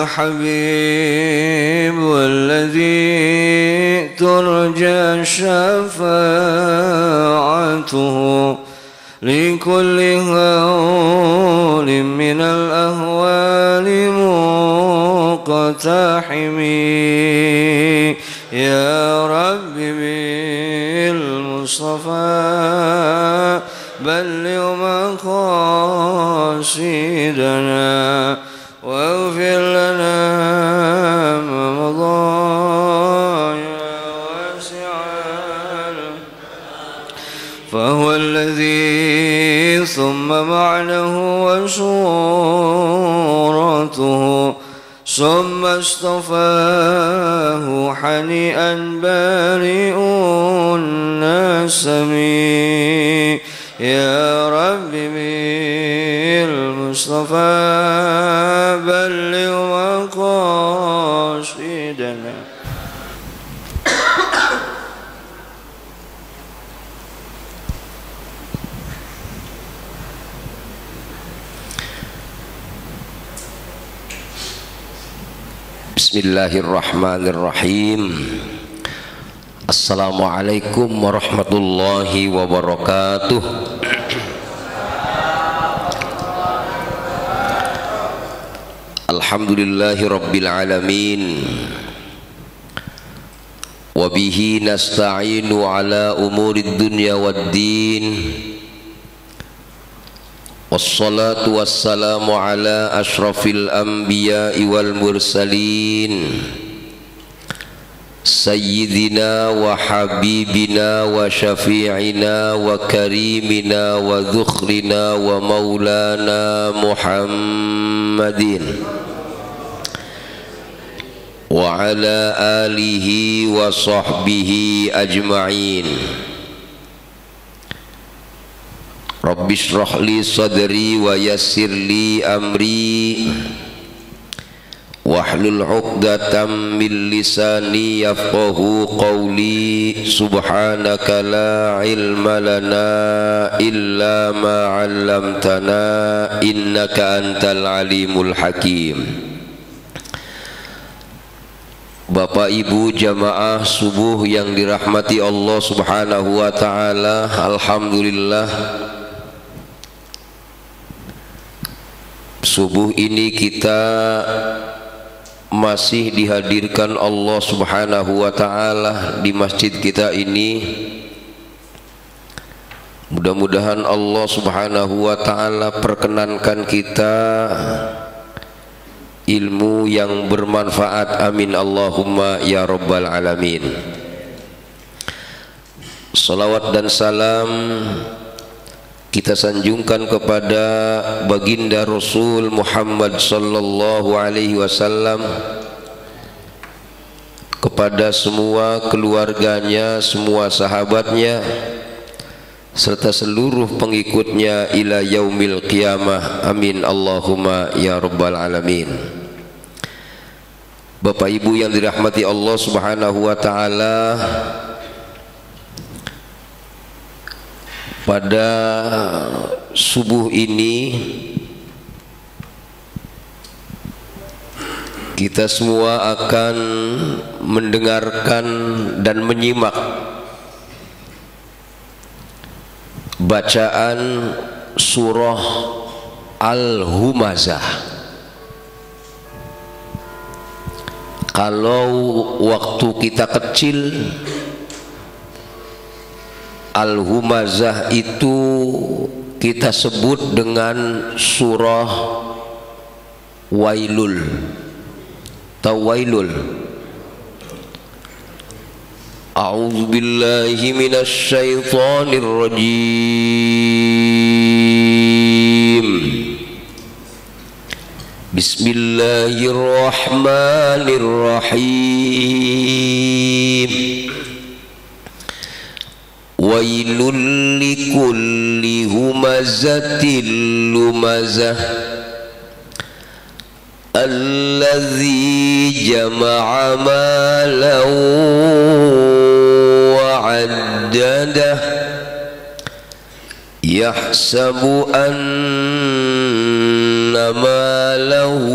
الحبيب والذي ترجى شفاعته لكل هول من الأهوال مقتحم يا رب بالمصطفى بلغ مقاصدنا واغفر لنا ما مضى يا واسع فهو الذي ثم معنه وصورته ثم اصطفاه حنيئا بارئ النسم يا رب بالمصطفى بلغ مقاصدنا Bismillahirrahmanirrahim. Assalamualaikum warahmatullahi wabarakatuh. Alhamdulillahi rabbil alamin. Wabihi nasta'inu ala umurid dunya waddin. Wassalatu wassalamu ala ashrafil anbiya'i wal mursalin Sayyidina wa habibina wa syafi'ina wa karimina wa dhukhrina wa maulana Muhammadin wa ala alihi wa sahbihi ajma'in. Rabbi shrah li sadri wa yassir li amri wahlul 'uqdatam min lisani yafqahu qawli. Subhanaka la ilma lana illa ma 'allamtana innaka antal alimul hakim. Bapak Ibu jamaah subuh yang dirahmati Allah Subhanahu wa taala, alhamdulillah subuh ini kita masih dihadirkan Allah Subhanahu wa taala di masjid kita ini. Mudah-mudahan Allah Subhanahu wa taala perkenankan kita ilmu yang bermanfaat, amin Allahumma ya rabbal alamin. Salawat dan salam kita sanjungkan kepada baginda Rasul Muhammad sallallahu alaihi wasallam, kepada semua keluarganya, semua sahabatnya, serta seluruh pengikutnya ila yaumil qiyamah, amin Allahumma ya rabbal alamin. Bapak Ibu yang dirahmati Allah Subhanahu wa taala, pada subuh ini kita semua akan mendengarkan dan menyimak bacaan surah Al-Humazah. Kalau waktu kita kecil, Al-Humazah itu kita sebut dengan surah Wailul. Tahu Wailul? A'udzu billahi minasy syaithanir rajim. Bismillahirrahmanirrahim. Wailul likulli humazatil lumazah alladzi jama'a malan wa 'addadah yahsabu anna malahu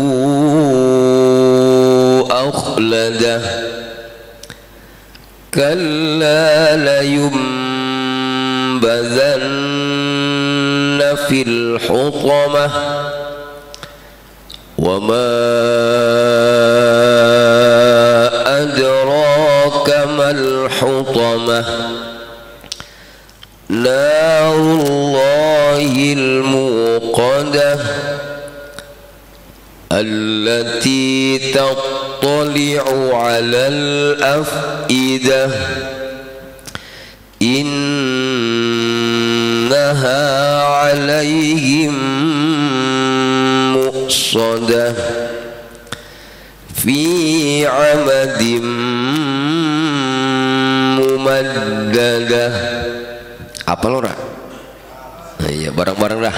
كلا لينبذن في الحطمة وما أدراك ما الحطمة نار الله الموقدة التي تطلع على الأفئدة إنها عليهم مؤصدة في عمد ممددة. Apa lo rak? Ya bareng-bareng dah.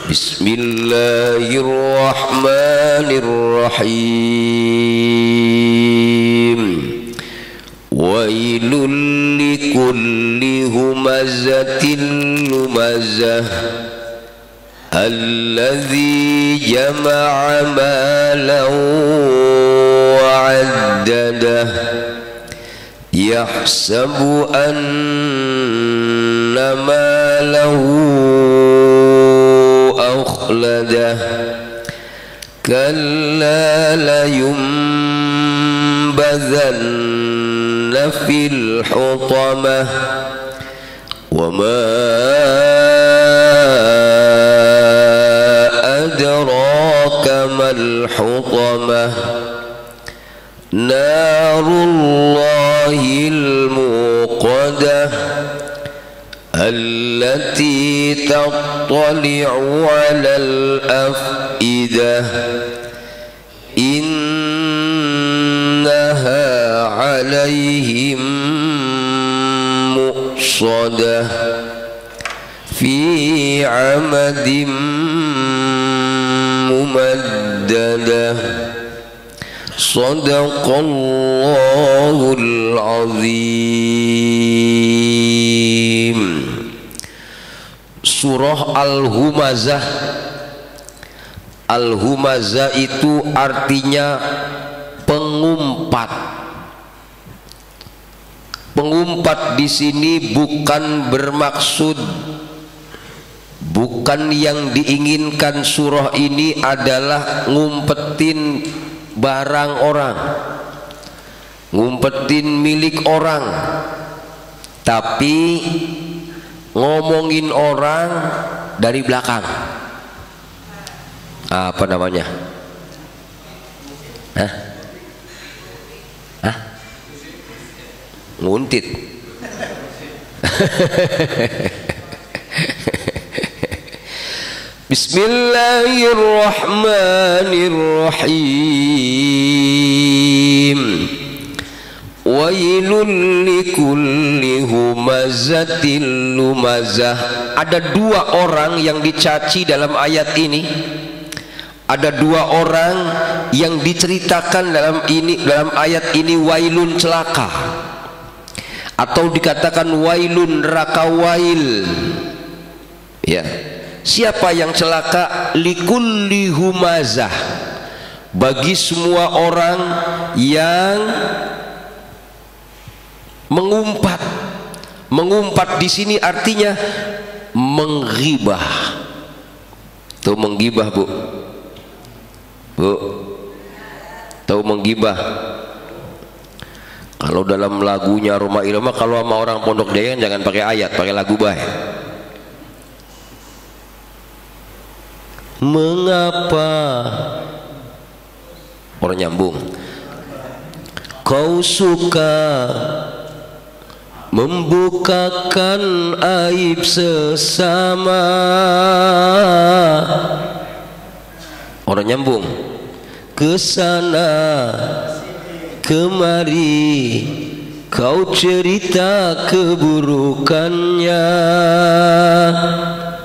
Bismillahirrahmanirrahim. Wailul likulli humazatin lumazah alladzi jama'a malan wa'addadah yahsabu anna malahu akhladah kalla layunbadhanna fil hutamah wa ma adraka mal hutamah narullahil muqadah allati tattali'u 'alal afidah innaha 'alaihim muqsadah fi 'amadin mumaddadah. Sadaqallahul azim. Surah Al-Humazah. Al-Humazah itu artinya pengumpat. Pengumpat di sini bukan bermaksud, bukan yang diinginkan surah ini adalah ngumpetin barang orang, ngumpetin milik orang, tapi ngomongin orang dari belakang. Apa namanya? Hah? Hah? Nguntit. Bismillahirrahmanirrahim. Wailul likulli humazatil lumazah. Ada dua orang yang dicaci dalam ayat ini. Ada dua orang yang diceritakan dalam ayat ini, wailun celaka, atau dikatakan wailun neraka wail. Ya. Siapa yang celaka? Likulli humazah, bagi semua orang yang mengumpat. Mengumpat di sini artinya menggibah. Tahu menggibah, Bu? Bu, tahu menggibah? Kalau dalam lagunya Roma Irama, kalau sama orang Pondok Jaya jangan pakai ayat, pakai lagu baik. Mengapa orang nyambung? Kau suka membukakan aib sesama. Orang nyambung. Kesana kemari kau cerita keburukannya.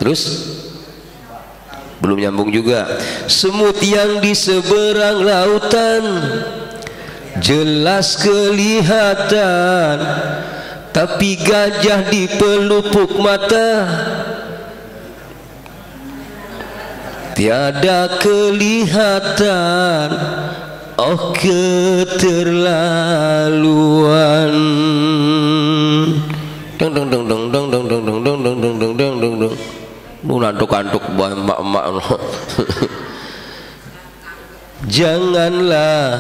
Terus belum nyambung juga. Semut yang di seberang lautan jelas kelihatan, tapi gajah di pelupuk mata tiada kelihatan. Oh keterlaluan. deng deng deng deng deng deng deng deng deng deng deng deng deng deng deng. Nu ngantuk-ngantuk emak-emak. Janganlah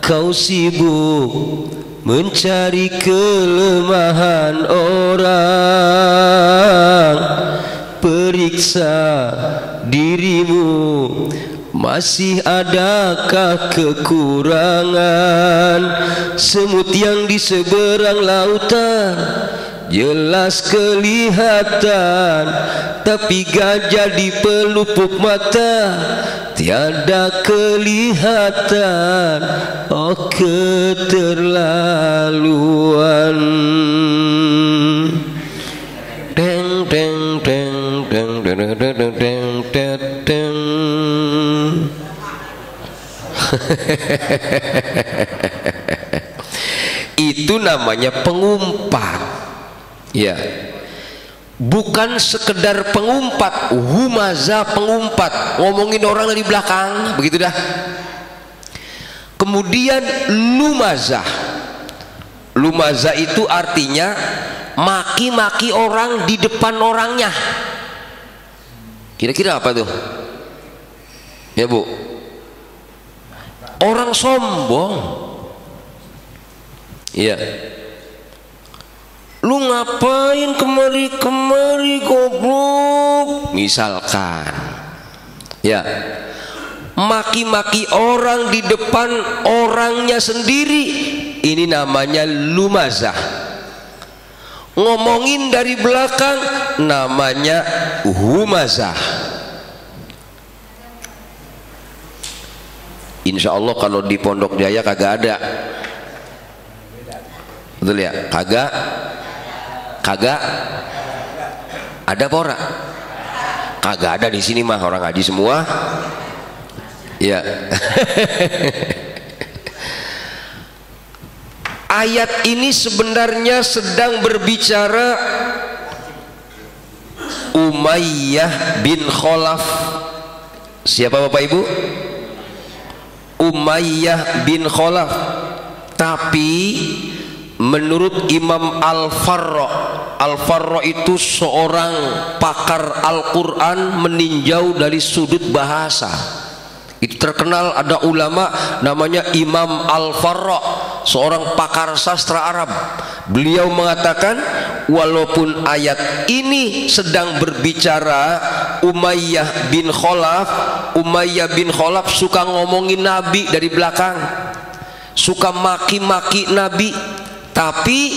kau sibuk mencari kelemahan orang, periksa dirimu, masih adakah kekurangan? Semut yang di seberang lautan jelas kelihatan, tapi gajah di pelupuk mata tiada kelihatan. Oh keterlaluan. Deng deng deng deng deng deng deng deng deng deng. Itu namanya pengumpat. Ya, bukan sekedar pengumpat, humaza pengumpat, ngomongin orang dari belakang, begitu dah. Kemudian lumazah. Lumazah itu artinya maki-maki orang di depan orangnya. Kira-kira apa tuh? Ya Bu, orang sombong. Iya. Lu ngapain kemari goblok, misalkan. Ya, maki-maki orang di depan orangnya sendiri, ini namanya lumazah. Ngomongin dari belakang namanya humazah. Insya Allah kalau di Pondok Jaya kagak ada. Betul ya? Kagak ada apa ora? Kagak ada di sini mah, orang ngaji semua. Ya. Ayat ini sebenarnya sedang berbicara Umayyah bin Khalaf. Siapa Bapak Ibu? Umayyah bin Khalaf. Tapi menurut Imam Al-Farra itu seorang pakar Al-Quran meninjau dari sudut bahasa. Itu terkenal, ada ulama namanya Imam Al-Farra, seorang pakar sastra Arab. Beliau mengatakan walaupun ayat ini sedang berbicara Umayyah bin Khalaf suka ngomongin Nabi dari belakang, suka maki-maki Nabi, tapi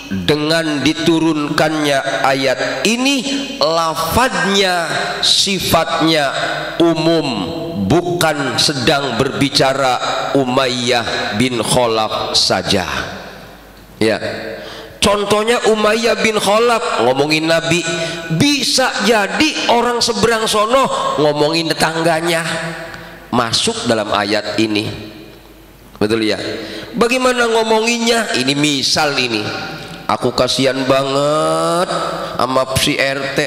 dengan diturunkannya ayat ini lafadznya sifatnya umum, bukan sedang berbicara Umayyah bin Khalaf saja. Ya, contohnya Umayyah bin Khalaf ngomongin Nabi, bisa jadi orang seberang sono ngomongin tetangganya, masuk dalam ayat ini. Betul ya? Bagaimana ngomonginnya? Ini misal ini, aku kasihan banget sama si RT.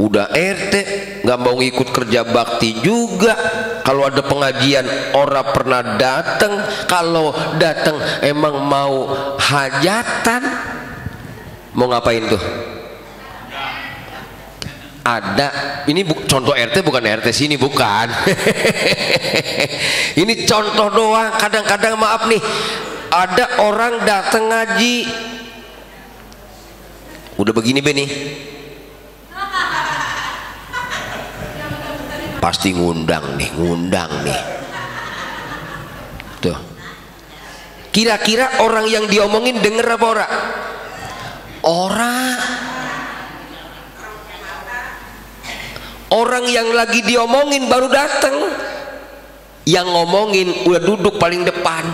Udah RT nggak mau ikut kerja bakti juga. Kalau ada pengajian orang pernah datang. Kalau datang emang mau hajatan. Mau ngapain tuh? Ada, ini contoh RT, bukan RT sini, bukan. Ini contoh doang. Kadang-kadang maaf nih, ada orang datang ngaji udah begini Beni, pasti ngundang nih tuh. Kira-kira orang yang diomongin denger apa ora? Orang yang lagi diomongin baru datang, yang ngomongin udah duduk paling depan.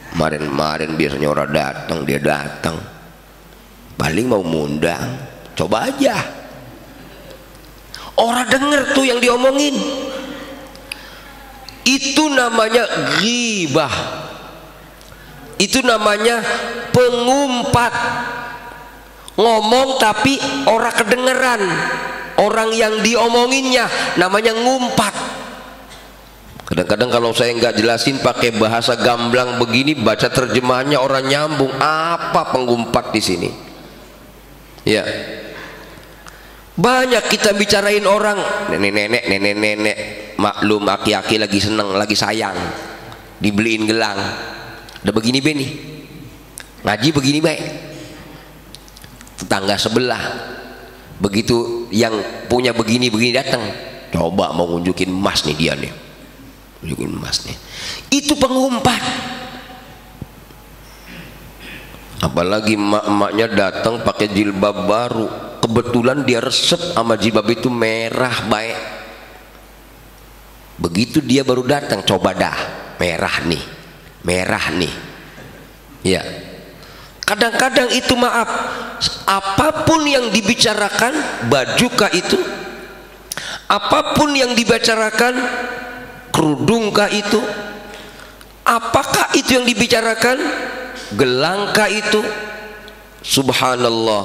Kemarin biasanya orang datang, dia datang paling mau ngundang, coba aja. Orang denger tuh yang diomongin. Itu namanya ghibah. Itu namanya pengumpat. Ngomong tapi orang kedengeran. Orang yang diomonginnya namanya ngumpat. Kadang-kadang kalau saya nggak jelasin pakai bahasa gamblang begini, baca terjemahannya orang nyambung. Apa penggumpat di sini? Ya, banyak kita bicarain orang, nenek-nenek, maklum aki-aki lagi seneng, lagi sayang, dibeliin gelang. Udah begini Beni, ngaji begini baik. Tetangga sebelah, begitu yang punya begini-begini datang, coba mau nunjukin emas nih dia nih, nunjukin emas nih. Itu pengumpat. Apalagi emak-emaknya datang pakai jilbab baru, kebetulan dia resep sama jilbab itu merah baik. Begitu dia baru datang, coba dah, merah nih. Ya, kadang-kadang itu maaf, apapun yang dibicarakan, bajukah itu, apapun yang dibicarakan, kerudungkah itu, apakah itu yang dibicarakan, gelangkah itu, subhanallah,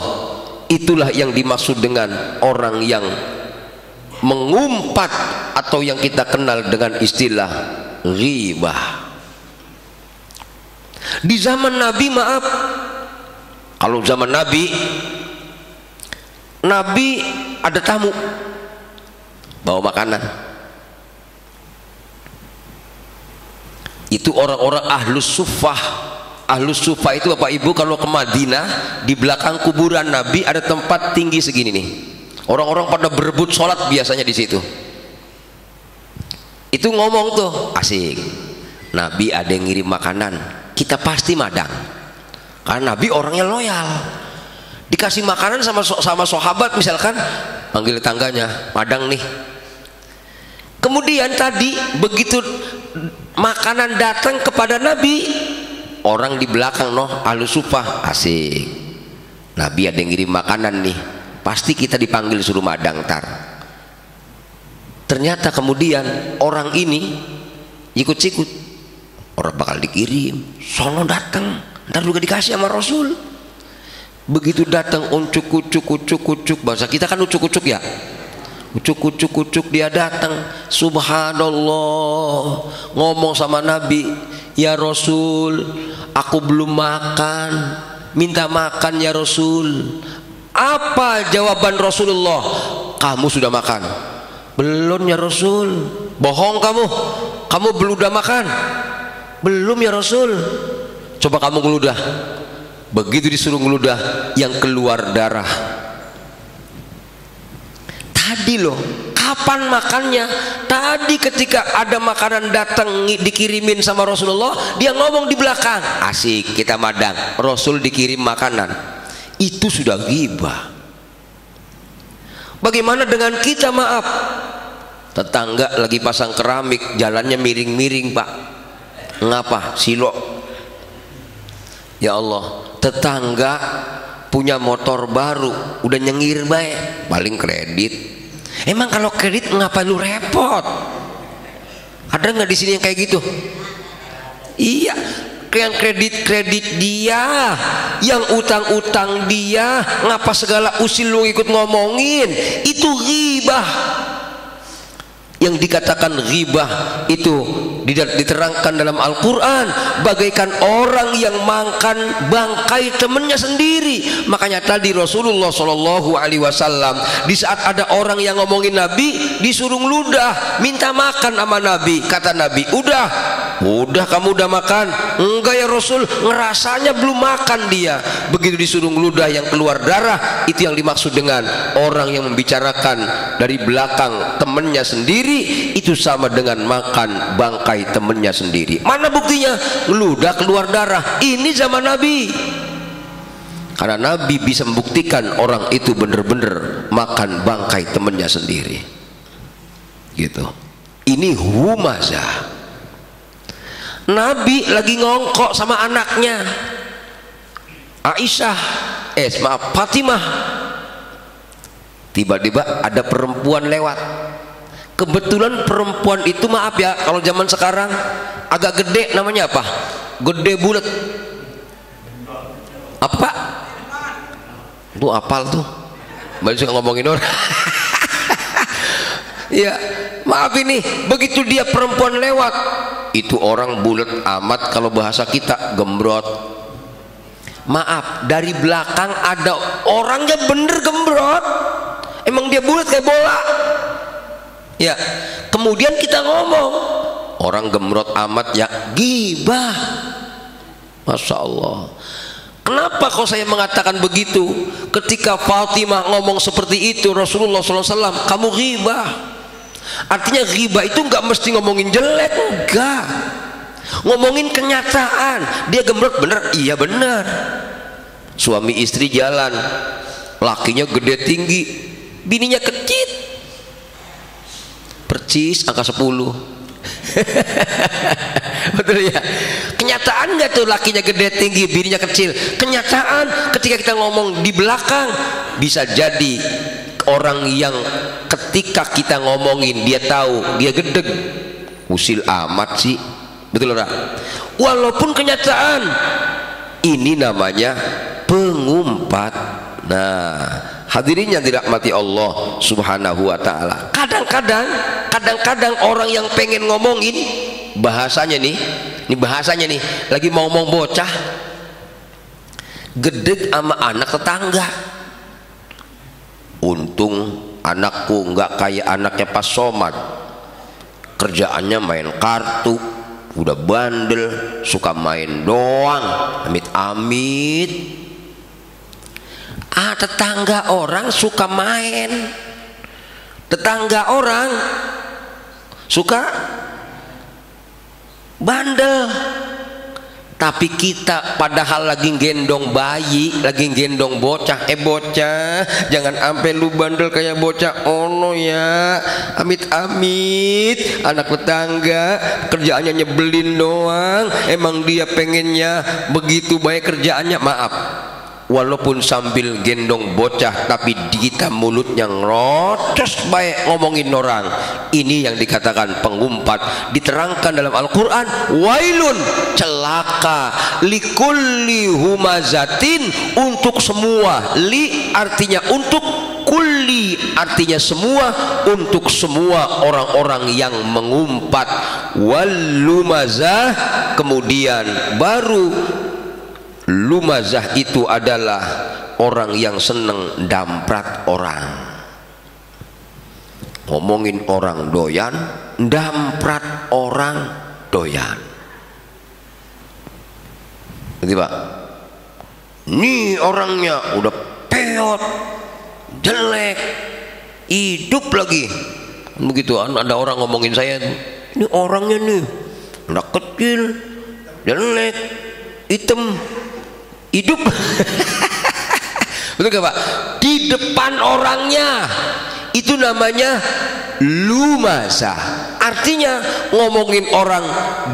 itulah yang dimaksud dengan orang yang mengumpat atau yang kita kenal dengan istilah ghibah. Di zaman Nabi, maaf, kalau zaman Nabi ada tamu bawa makanan, itu orang-orang ahlus suffah. Ahlus suffah itu Bapak Ibu kalau ke Madinah, di belakang kuburan Nabi ada tempat tinggi segini nih. Orang-orang pada berebut sholat biasanya di situ. Itu ngomong tuh, asik. Nabi ada yang ngirim makanan, kita pasti madang. Karena Nabi orangnya loyal. Dikasih makanan sama sahabat misalkan, panggil tangganya, madang nih. Kemudian tadi begitu makanan datang kepada Nabi, orang di belakang ahlus suffah, asik. Nabi ada yang ngirim makanan nih, pasti kita dipanggil suruh madang tar. Ternyata kemudian orang ini ikut-ikut, orang bakal dikirim, sono datang, ntar juga dikasih sama Rasul. Begitu datang ucuk, bahasa kita kan ucuk ya, ucuk dia datang, subhanallah, ngomong sama Nabi, ya Rasul, aku belum makan, minta makan ya Rasul. Apa jawaban Rasulullah? Kamu sudah makan? Belum ya Rasul. Bohong kamu belum udah makan? Belum ya Rasul. Coba kamu ngeludah. Begitu disuruh ngeludah, yang keluar darah. Tadi loh, kapan makannya? Tadi ketika ada makanan datang dikirimin sama Rasulullah, dia ngomong di belakang, asik kita madang, Rasul dikirim makanan. Itu sudah ghibah. Bagaimana dengan kita, maaf, tetangga lagi pasang keramik, jalannya miring-miring Pak, ngapa? Silo. Ya Allah, tetangga punya motor baru, udah nyengir baik, paling kredit. Emang kalau kredit ngapa lu repot? Ada nggak di sini yang kayak gitu? Iya, yang kredit dia, yang utang dia, ngapa segala usil lu ikut ngomongin? Itu ghibah. Yang dikatakan ghibah itu diterangkan dalam Al-Quran bagaikan orang yang makan bangkai temannya sendiri. Makanya tadi Rasulullah SAW di saat ada orang yang ngomongin Nabi, disuruh ngeludah, minta makan sama Nabi. Kata Nabi, udah kamu udah makan? Enggak ya Rasul, ngerasanya belum makan dia. Begitu disuruh ngeludah, yang keluar darah, itu yang dimaksud dengan orang yang membicarakan dari belakang temannya sendiri. Itu sama dengan makan bangkai temannya sendiri. Mana buktinya? Ngeludah keluar darah. Ini zaman Nabi. Karena Nabi bisa membuktikan orang itu benar-benar makan bangkai temannya sendiri. Gitu. Ini humazah. Nabi lagi ngongkok sama anaknya Aisyah, Fatimah. Tiba-tiba ada perempuan lewat. Kebetulan perempuan itu, maaf ya, kalau zaman sekarang agak gede, namanya apa? Gede bulat. Apa? Itu apal tuh. Baru suka ngomongin orang. Ya, Maaf ini, begitu dia perempuan lewat, itu orang bulat amat, kalau bahasa kita gembrot. Maaf, dari belakang ada orangnya bener gembrot, emang dia bulat kayak bola. Ya, kemudian kita ngomong, orang gembrot amat ya, ghibah. Masya Allah. Kenapa kok saya mengatakan begitu? Ketika Fatimah ngomong seperti itu, Rasulullah SAW, kamu ghibah. Artinya ghibah itu nggak mesti ngomongin jelek, enggak. Ngomongin kenyataan. Dia gembrot bener, iya bener. Suami istri jalan, lakinya gede tinggi, bininya kecil, percis angka 10. Betul ya? Kenyataan nggak tuh, lakinya gede tinggi, bininya kecil? Kenyataan. Ketika kita ngomong di belakang, bisa jadi orang yang ketika kita ngomongin dia tahu, dia gedeg, usil amat sih. Betul ora? Walaupun kenyataan, ini namanya pengumpat. Nah, hadirin yang dirahmati Allah Subhanahu wa ta'ala, kadang-kadang orang yang pengen ngomongin bahasanya nih, ini bahasanya nih, lagi mau ngomong bocah gedeg sama anak tetangga. Untung anakku nggak kayak anaknya Pak Somad, kerjaannya main kartu, udah bandel, suka main doang, amit-amit. Tetangga orang suka main, tetangga orang suka bandel, tapi kita padahal lagi gendong bayi, lagi gendong bocah. Bocah, jangan sampai lu bandel kayak bocah ono ya, amit-amit. Anak tetangga kerjaannya nyebelin doang, emang dia pengennya begitu baik kerjaannya. Maaf, walaupun sambil gendong bocah, tapi kita mulutnya ngerocos baik ngomongin orang. Ini yang dikatakan pengumpat. Diterangkan dalam Al-Quran, wailun, celaka, likulli humazatin, untuk semua. Li artinya untuk, kulli artinya semua, untuk semua orang-orang yang mengumpat. Wallumazah, kemudian baru lumazah itu adalah orang yang seneng damprat orang, ngomongin orang doyan, damprat orang doyan. Gitu Pak, ini orangnya udah peot, jelek, hidup lagi. Begitu ada orang ngomongin saya, ini orangnya nih anak kecil, jelek, hitam, hidup. Betul gak Pak? Di depan orangnya, itu namanya lumazah. Artinya ngomongin orang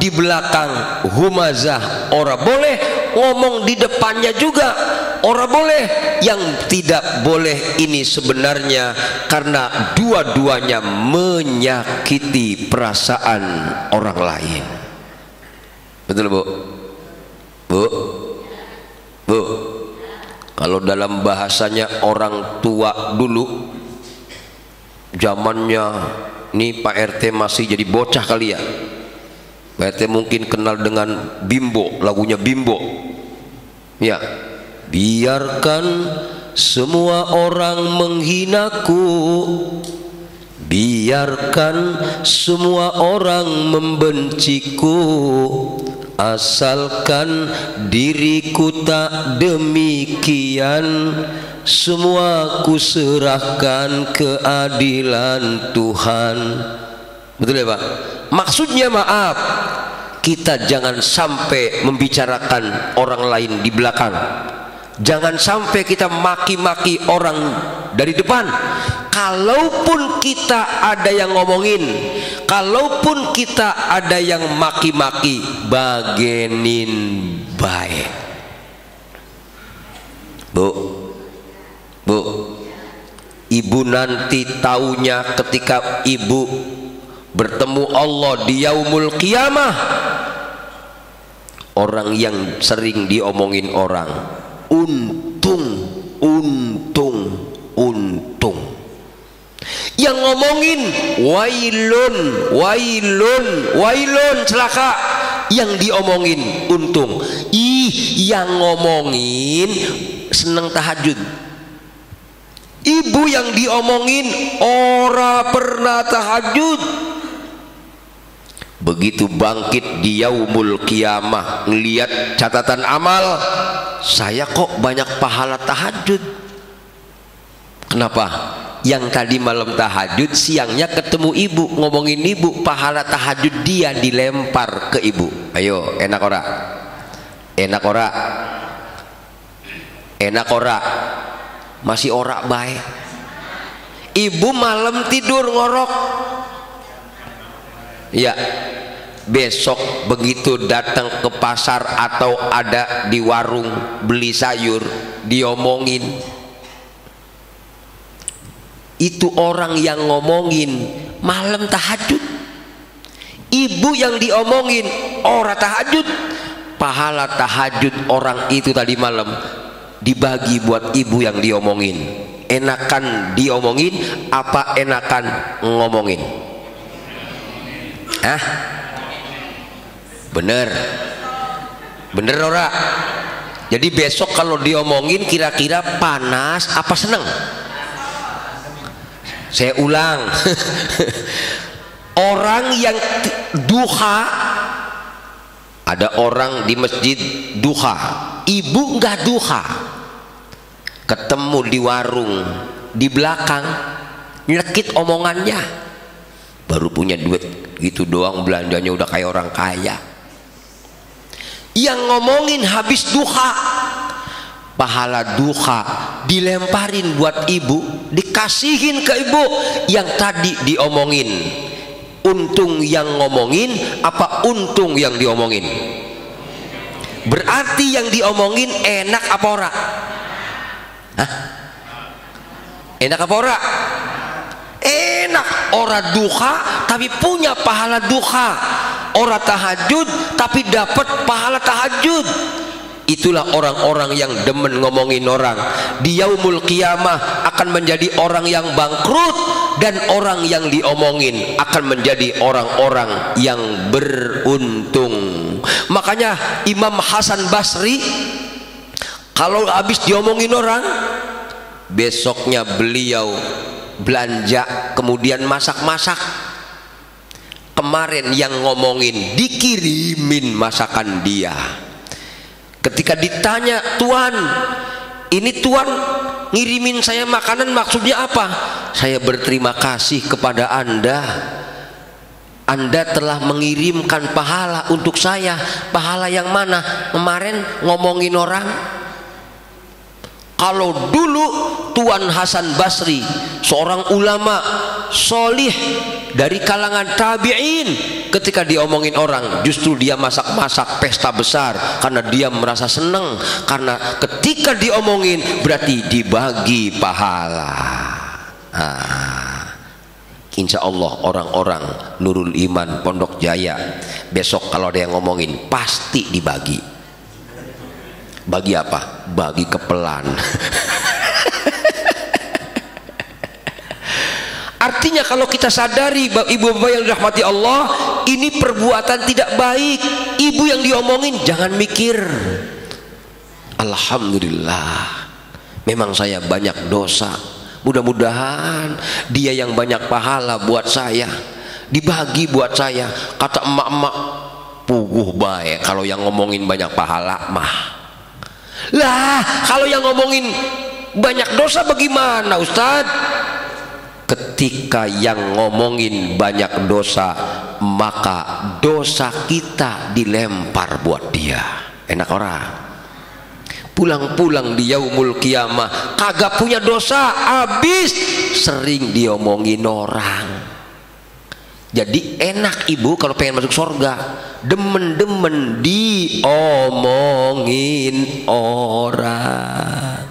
di belakang humazah ora boleh, ngomong di depannya juga ora boleh. Yang tidak boleh ini sebenarnya karena dua-duanya menyakiti perasaan orang lain. Betul Bu? Bu, kalau dalam bahasanya orang tua dulu, zamannya ini Pak RT masih jadi bocah kali ya. Pak RT mungkin kenal dengan Bimbo, lagunya Bimbo. Ya, biarkan semua orang menghinaku, biarkan semua orang membenciku, asalkan diriku tak demikian, semua ku serahkan keadilan Tuhan. Betul ya Pak? Maksudnya maaf, kita jangan sampai membicarakan orang lain di belakang, jangan sampai kita maki-maki orang dari depan. Kalaupun kita ada yang ngomongin, kalaupun kita ada yang maki-maki, bagenin baik. Bu, ibu nanti taunya ketika ibu bertemu Allah di yaumul qiyamah, orang yang sering diomongin orang, untung. Yang yang ngomongin wailun, wailun, wailun, celaka. Yang diomongin untung. Yang ngomongin seneng tahajud. Ibu yang diomongin ora pernah tahajud. Begitu bangkit di yaumul kiamah, ngelihat catatan amal, saya kok banyak pahala tahajud. Kenapa? Yang tadi malam tahajud, siangnya ketemu ibu, ngomongin ibu, pahala tahajud dia dilempar ke ibu. Ayo, enak ora? Enak ora? Enak ora? Masih ora baik. Ibu malam tidur ngorok. Ya, besok begitu datang ke pasar atau ada di warung beli sayur, diomongin. Itu orang yang ngomongin malam tahajud. Ibu yang diomongin ora tahajud. Pahala tahajud orang itu tadi malam dibagi buat ibu yang diomongin. Enakan diomongin apa enakan ngomongin? Hah? Bener? Bener ora? Jadi besok kalau diomongin kira-kira panas apa seneng? Saya ulang. Orang yang duha, ada orang di masjid duha, ibu nggak duha, ketemu di warung di belakang, nyekit omongannya, baru punya duit gitu doang, belanjanya udah kayak orang kaya. Yang ngomongin habis duha, pahala duha dilemparin buat ibu, dikasihin ke ibu yang tadi diomongin. Untung yang ngomongin apa untung yang diomongin? Berarti yang diomongin enak apa ora? Hah? Enak apa ora? Enak. Ora duha tapi punya pahala duha, ora tahajud tapi dapat pahala tahajud. Itulah orang-orang yang demen ngomongin orang. Di yaumul qiyamah akan menjadi orang yang bangkrut, dan orang yang diomongin akan menjadi orang-orang yang beruntung. Makanya Imam Hasan Basri kalau habis diomongin orang, besoknya beliau belanja kemudian masak-masak. Kemarin yang ngomongin dikirimin masakan dia. Ketika ditanya, "Tuan, ini Tuan ngirimin saya makanan maksudnya apa?" "Saya berterima kasih kepada Anda. Anda telah mengirimkan pahala untuk saya." "Pahala yang mana? Kemarin ngomongin orang." Kalau dulu Tuan Hasan Basri, seorang ulama solih dari kalangan tabi'in, ketika diomongin orang justru dia masak-masak pesta besar karena dia merasa senang, karena ketika diomongin berarti dibagi pahala. Insya Allah orang-orang Nurul Iman Pondok Jaya besok kalau ada yang ngomongin pasti dibagi. Bagi apa? Bagi kepelan. Artinya kalau kita sadari ibu-ibu yang dirahmati Allah, ini perbuatan tidak baik. Ibu yang diomongin jangan mikir, "Alhamdulillah, memang saya banyak dosa. Mudah-mudahan dia yang banyak pahala buat saya, dibagi buat saya." Kata emak-emak, puguh baik kalau yang ngomongin banyak pahala mah. Lah, kalau yang ngomongin banyak dosa bagaimana, Ustaz? Ketika yang ngomongin banyak dosa, maka dosa kita dilempar buat dia. Enak orang pulang-pulang di yaumul kiamah kagak punya dosa, habis sering diomongin orang. Jadi enak ibu kalau pengen masuk surga, demen-demen diomongin orang.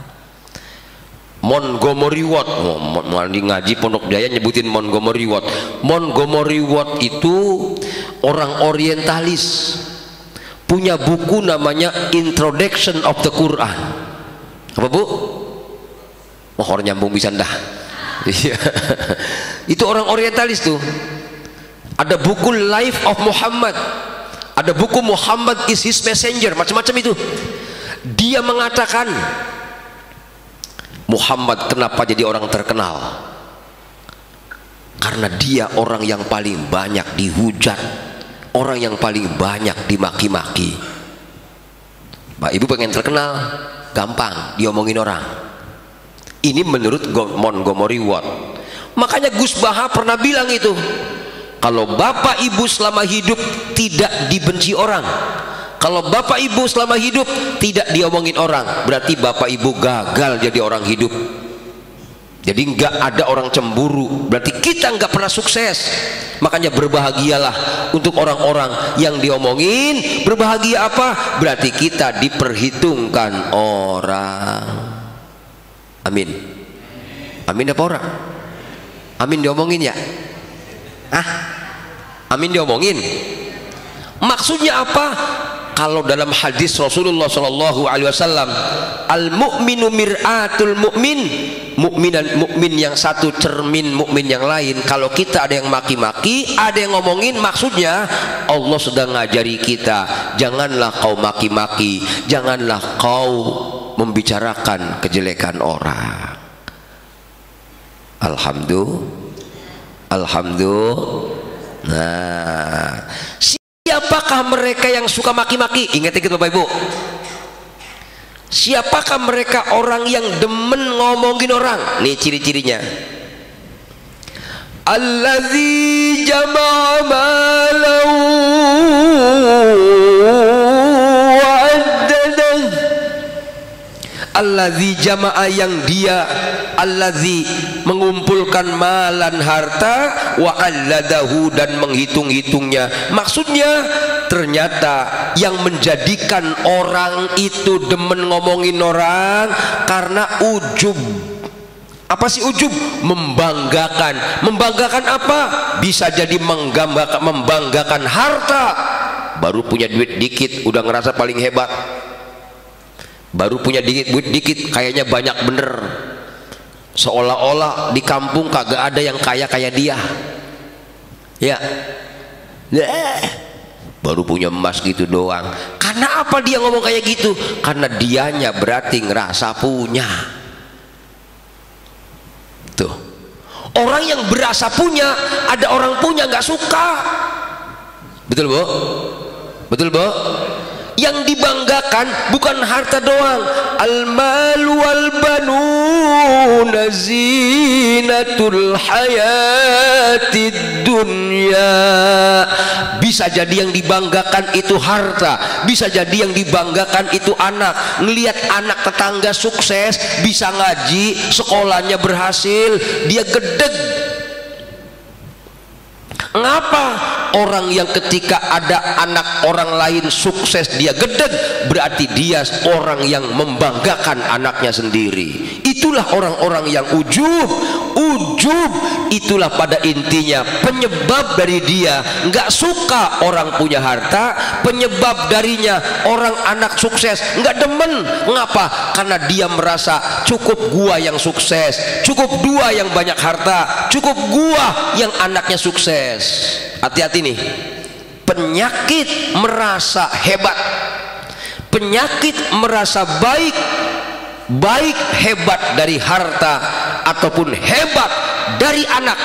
Montgomery Watt, ngaji Pondok Jaya nyebutin Montgomery Watt. Montgomery Watt itu orang orientalis, punya buku namanya Introduction of the Quran. Apa bu? Oh, orang nyambung bisa dah. Iya. Itu orang orientalis tuh. Ada buku Life of Muhammad, ada buku Muhammad is his messenger, macam-macam itu. Dia mengatakan Muhammad kenapa jadi orang terkenal? Karena dia orang yang paling banyak dihujat, orang yang paling banyak dimaki-maki. Pak Ibu pengen terkenal, gampang diomongin orang. Ini menurut Montgomery Ward. Makanya Gus Baha pernah bilang itu, kalau Bapak Ibu selama hidup tidak dibenci orang, kalau Bapak Ibu selama hidup tidak diomongin orang, berarti Bapak Ibu gagal jadi orang hidup. Jadi nggak ada orang cemburu, berarti kita nggak pernah sukses. Makanya berbahagialah untuk orang-orang yang diomongin. Berbahagia apa? Berarti kita diperhitungkan orang. Amin. Amin apa orang? Amin diomongin ya? Amin diomongin. Maksudnya apa? Kalau dalam hadis Rasulullah Shallallahu Alaihi Wasallam, al mu'minu mir'atul mu'min, mukmin yang satu cermin mukmin yang lain. Kalau kita ada yang maki-maki, ada yang ngomongin, maksudnya Allah sedang ngajari kita, janganlah kau maki-maki, janganlah kau membicarakan kejelekan orang. Alhamdulillah. Nah, siapakah mereka yang suka maki-maki? Ingat-ingat Bapak Ibu, siapakah mereka orang yang demen ngomongin orang? Nih ciri-cirinya. Allazi jama'a malahu wa addadah. Allazi jama'a, yang dia allazi mengumpulkan malan harta, wa alladahu dan menghitung-hitungnya. Maksudnya ternyata yang menjadikan orang itu demen ngomongin orang karena ujub. Apa sih ujub? Membanggakan. Membanggakan apa? Bisa jadi membanggakan harta. Baru punya duit dikit udah ngerasa paling hebat. Baru punya duit dikit kayaknya banyak bener. Seolah-olah di kampung kagak ada yang kaya kayak dia. Ya. Baru punya emas gitu doang. Karena apa dia ngomong kayak gitu? Karena dianya berarti ngerasa punya. Tuh. Orang yang berasa punya, ada orang punya nggak suka. Betul, Bu? Betul, Bu? Yang dibanggakan bukan harta doang. Al-mal wal banuna zinatul hayatid dunya. Bisa jadi yang dibanggakan itu harta, bisa jadi yang dibanggakan itu anak. Ngelihat anak tetangga sukses, bisa ngaji, sekolahnya berhasil, dia gedeg. Ngapa? Orang yang ketika ada anak orang lain sukses dia gedeg, berarti dia orang yang membanggakan anaknya sendiri. Itulah orang-orang yang ujub. Ujub itulah pada intinya penyebab dari dia nggak suka orang punya harta, penyebab darinya orang anak sukses nggak demen. Ngapa? Karena dia merasa cukup gua yang sukses, cukup dua yang banyak harta, cukup gua yang anaknya sukses. Hati-hati nih, penyakit merasa hebat, penyakit merasa baik, baik hebat dari harta ataupun hebat dari anak,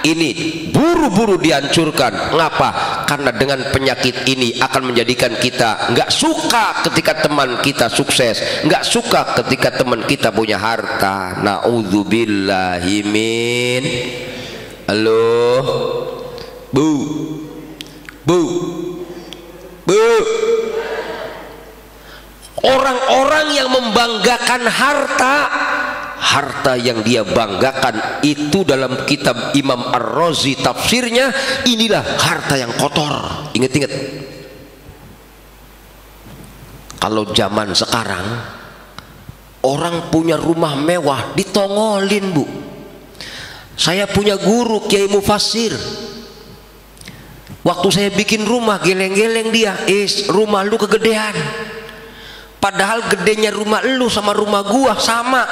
ini buru-buru dihancurkan. Ngapa? Karena dengan penyakit ini akan menjadikan kita nggak suka ketika teman kita sukses, nggak suka ketika teman kita punya harta. Na'udzubillahi min. Halo Bu, Bu, Bu. Orang-orang yang membanggakan harta, harta yang dia banggakan itu dalam kitab Imam Ar-Razi tafsirnya, inilah harta yang kotor. Ingat-ingat, kalau zaman sekarang orang punya rumah mewah ditongolin, Bu. Saya punya guru Kiai Mufassir, waktu saya bikin rumah geleng-geleng dia, rumah lu kegedean. Padahal gedenya rumah lu sama rumah gua sama,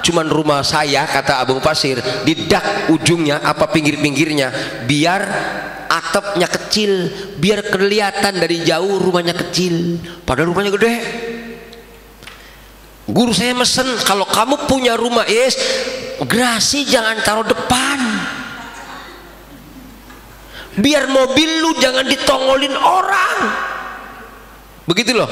cuman rumah saya, kata Abu Pasir, di dak ujungnya apa pinggir-pinggirnya, biar atapnya kecil, biar kelihatan dari jauh rumahnya kecil, padahal rumahnya gede. Guru saya mesen, kalau kamu punya rumah gerasi jangan taruh depan, biar mobil lu jangan ditongolin orang. Begitu loh.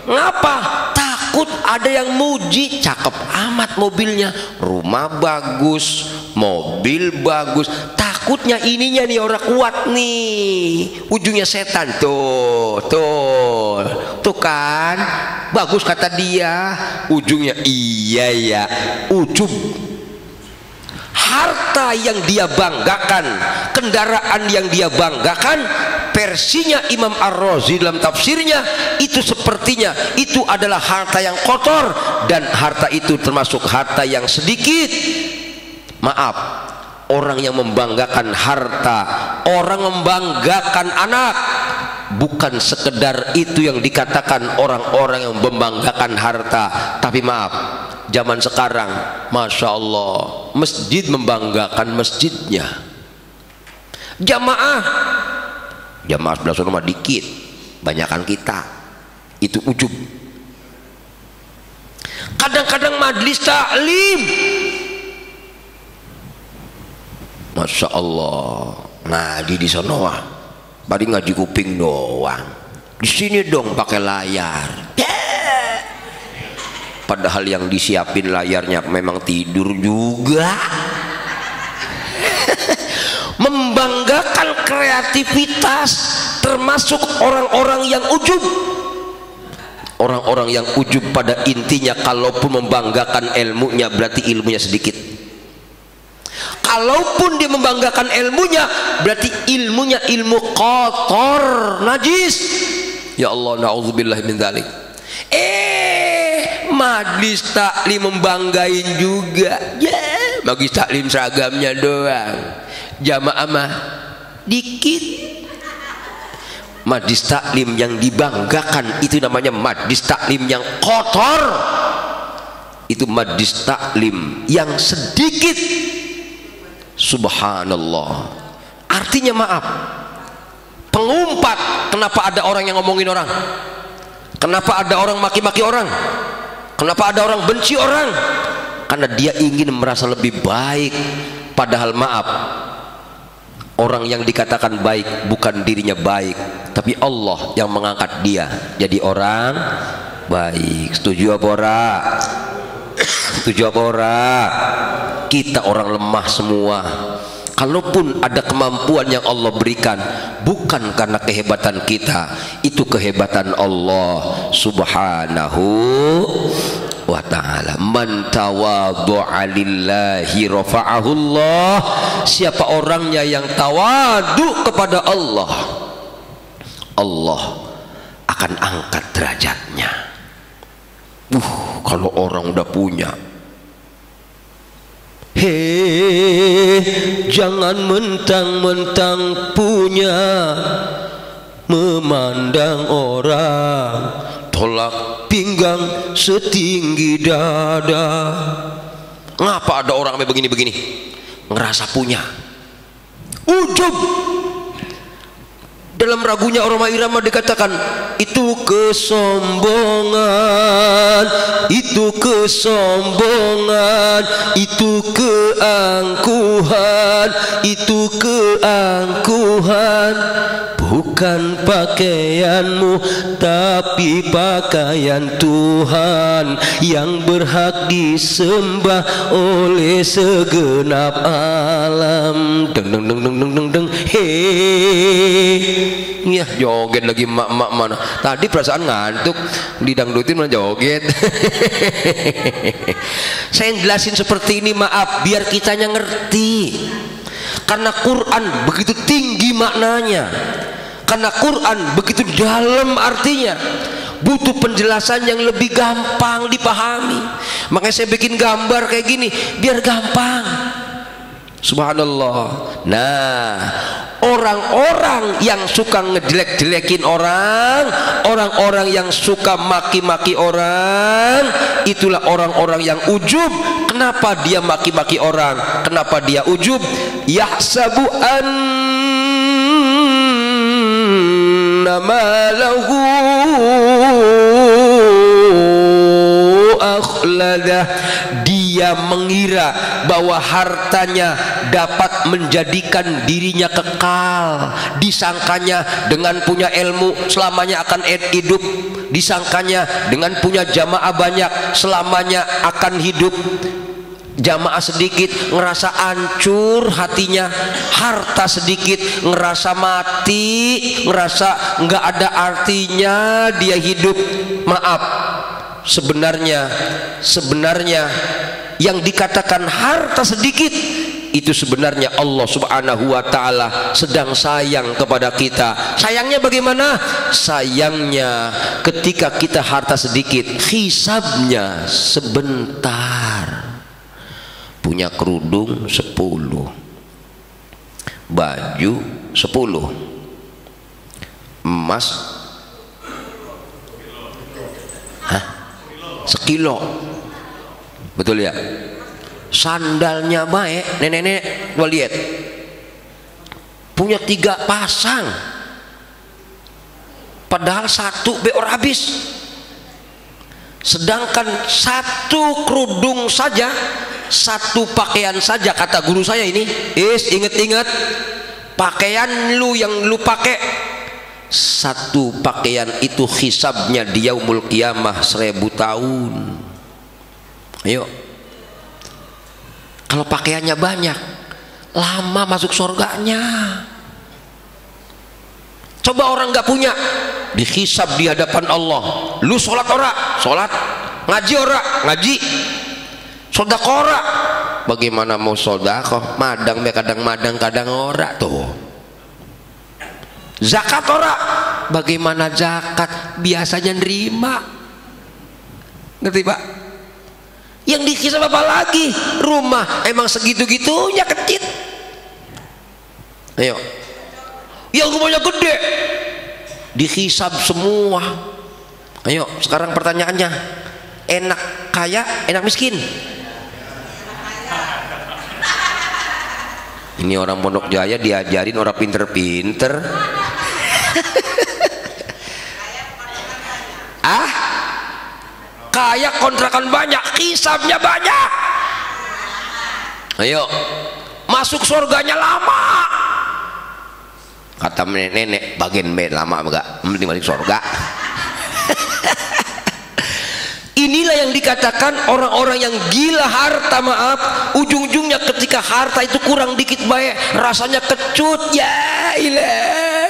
Ngapa? Takut ada yang muji, cakep amat mobilnya, rumah bagus, mobil bagus. Takutnya ininya nih orang kuat nih, ujungnya setan. Tuh kan, bagus kata dia, ujungnya iya ya, ujub. Harta yang dia banggakan, kendaraan yang dia banggakan, versinya Imam Ar-Razi dalam tafsirnya, itu sepertinya itu adalah harta yang kotor, dan harta itu termasuk harta yang sedikit. Maaf, orang yang membanggakan harta, orang membanggakan anak, bukan sekedar itu yang dikatakan orang-orang yang membanggakan harta. Tapi maaf, zaman sekarang Masya Allah, masjid membanggakan masjidnya. Jamaah sebelah sana mah dikit, banyakan kita, itu ujub. Kadang-kadang majlis taklim, Masya Allah, ngaji di sana tadi ngaji kuping doang, di sini dong pakai layar. Padahal yang disiapin layarnya memang tidur juga. Membanggakan kreativitas termasuk orang-orang yang ujub. Orang-orang yang ujub pada intinya, kalaupun membanggakan ilmunya, berarti ilmunya sedikit. Kalaupun dia membanggakan ilmunya, berarti ilmunya ilmu kotor, najis. Ya Allah, na'udzubillah min dzalik. Majlis taklim membanggain juga. Majlis taklim seragamnya doang, jamaah mah dikit. Majlis taklim yang dibanggakan itu namanya majlis taklim yang kotor, itu majlis taklim yang sedikit. Subhanallah. Artinya maaf, pengumpat. Kenapa ada orang yang ngomongin orang? Kenapa ada orang maki-maki orang? Kenapa ada orang benci orang? Karena dia ingin merasa lebih baik. Padahal maaf, orang yang dikatakan baik bukan dirinya baik, tapi Allah yang mengangkat dia jadi orang baik. Setuju apa ora? Setuju apa ora? Kita orang lemah semua. Kalaupun ada kemampuan yang Allah berikan, bukan karena kehebatan kita, itu kehebatan Allah Subhanahu wa ta'ala. Man tawadhu'a lillahi rafa'ahu Allah. Siapa orangnya yang tawadu kepada Allah, Allah akan angkat derajatnya. Kalau orang udah punya, jangan mentang-mentang punya, memandang orang, tolak pinggang setinggi dada. Ngapa ada orang begini-begini? Ngerasa punya, ujub. Dalam ragunya Rhoma Irama dikatakan, itu kesombongan, itu kesombongan, itu keangkuhan, itu keangkuhan. Bukan pakaianmu, tapi pakaian Tuhan yang berhak disembah oleh segenap alam. Deng deng deng deng deng deng. Ya joget lagi mak-mak mana? Tadi perasaan ngantuk, didangdutin malah joget. Saya jelasin seperti ini, maaf, biar kitanya ngerti. Karena Quran begitu tinggi maknanya, karena Quran begitu dalam artinya, butuh penjelasan yang lebih gampang dipahami. Makanya saya bikin gambar kayak gini biar gampang. Subhanallah. Nah, orang-orang yang suka ngejelek-jelekin orang, orang-orang yang suka maki-maki orang, itulah orang-orang yang ujub. Kenapa dia maki-maki orang? Kenapa dia ujub? Yahsabu annama lahu akhladah. Dia mengira bahwa hartanya dapat menjadikan dirinya kekal. Disangkanya dengan punya ilmu selamanya akan hidup. Disangkanya dengan punya jamaah banyak selamanya akan hidup. Jamaah sedikit ngerasa hancur hatinya, harta sedikit ngerasa mati, ngerasa nggak ada artinya dia hidup. Maaf, sebenarnya yang dikatakan harta sedikit itu sebenarnya Allah Subhanahu wa ta'ala sedang sayang kepada kita. Sayangnya bagaimana? Sayangnya ketika kita harta sedikit, hisabnya sebentar. Punya kerudung 10, baju 10, emas sekilo, betul ya? Sandalnya baik, nenek-nenek gua lihat punya 3 pasang, padahal 1 beor habis. Sedangkan 1 kerudung saja, 1 pakaian saja, kata guru saya ini, inget-inget pakaian lu yang lu pakai, 1 pakaian itu hisabnya di yaumul qiyamah 1000 tahun. Ayo, kalau pakaiannya banyak, lama masuk surganya. Coba orang nggak punya, dihisab di hadapan Allah. Lu sholat ora? Sholat. Ngaji ora? Ngaji. Sedekah ora? Bagaimana mau sedekah? Madang kadang madang kadang ora tuh. Zakat ora? Bagaimana zakat? Biasanya nerima. Ngerti Pak? Yang dihisab apa lagi? Rumah emang segitu-gitunya kecil. Ayo. Yang rumahnya gede dihisab semua. Ayo, sekarang pertanyaannya, enak kaya, enak miskin? Ini orang Pondok Jaya diajarin orang pinter-pinter. Kaya kontrakan banyak, hisabnya banyak. Ayo, masuk surganya lama. Kata nenek, bagian lama enggak, mending balik surga. Inilah yang dikatakan orang-orang yang gila harta. Maaf, ujung-ujungnya ketika harta itu kurang dikit baik, rasanya kecut. Ya ilah,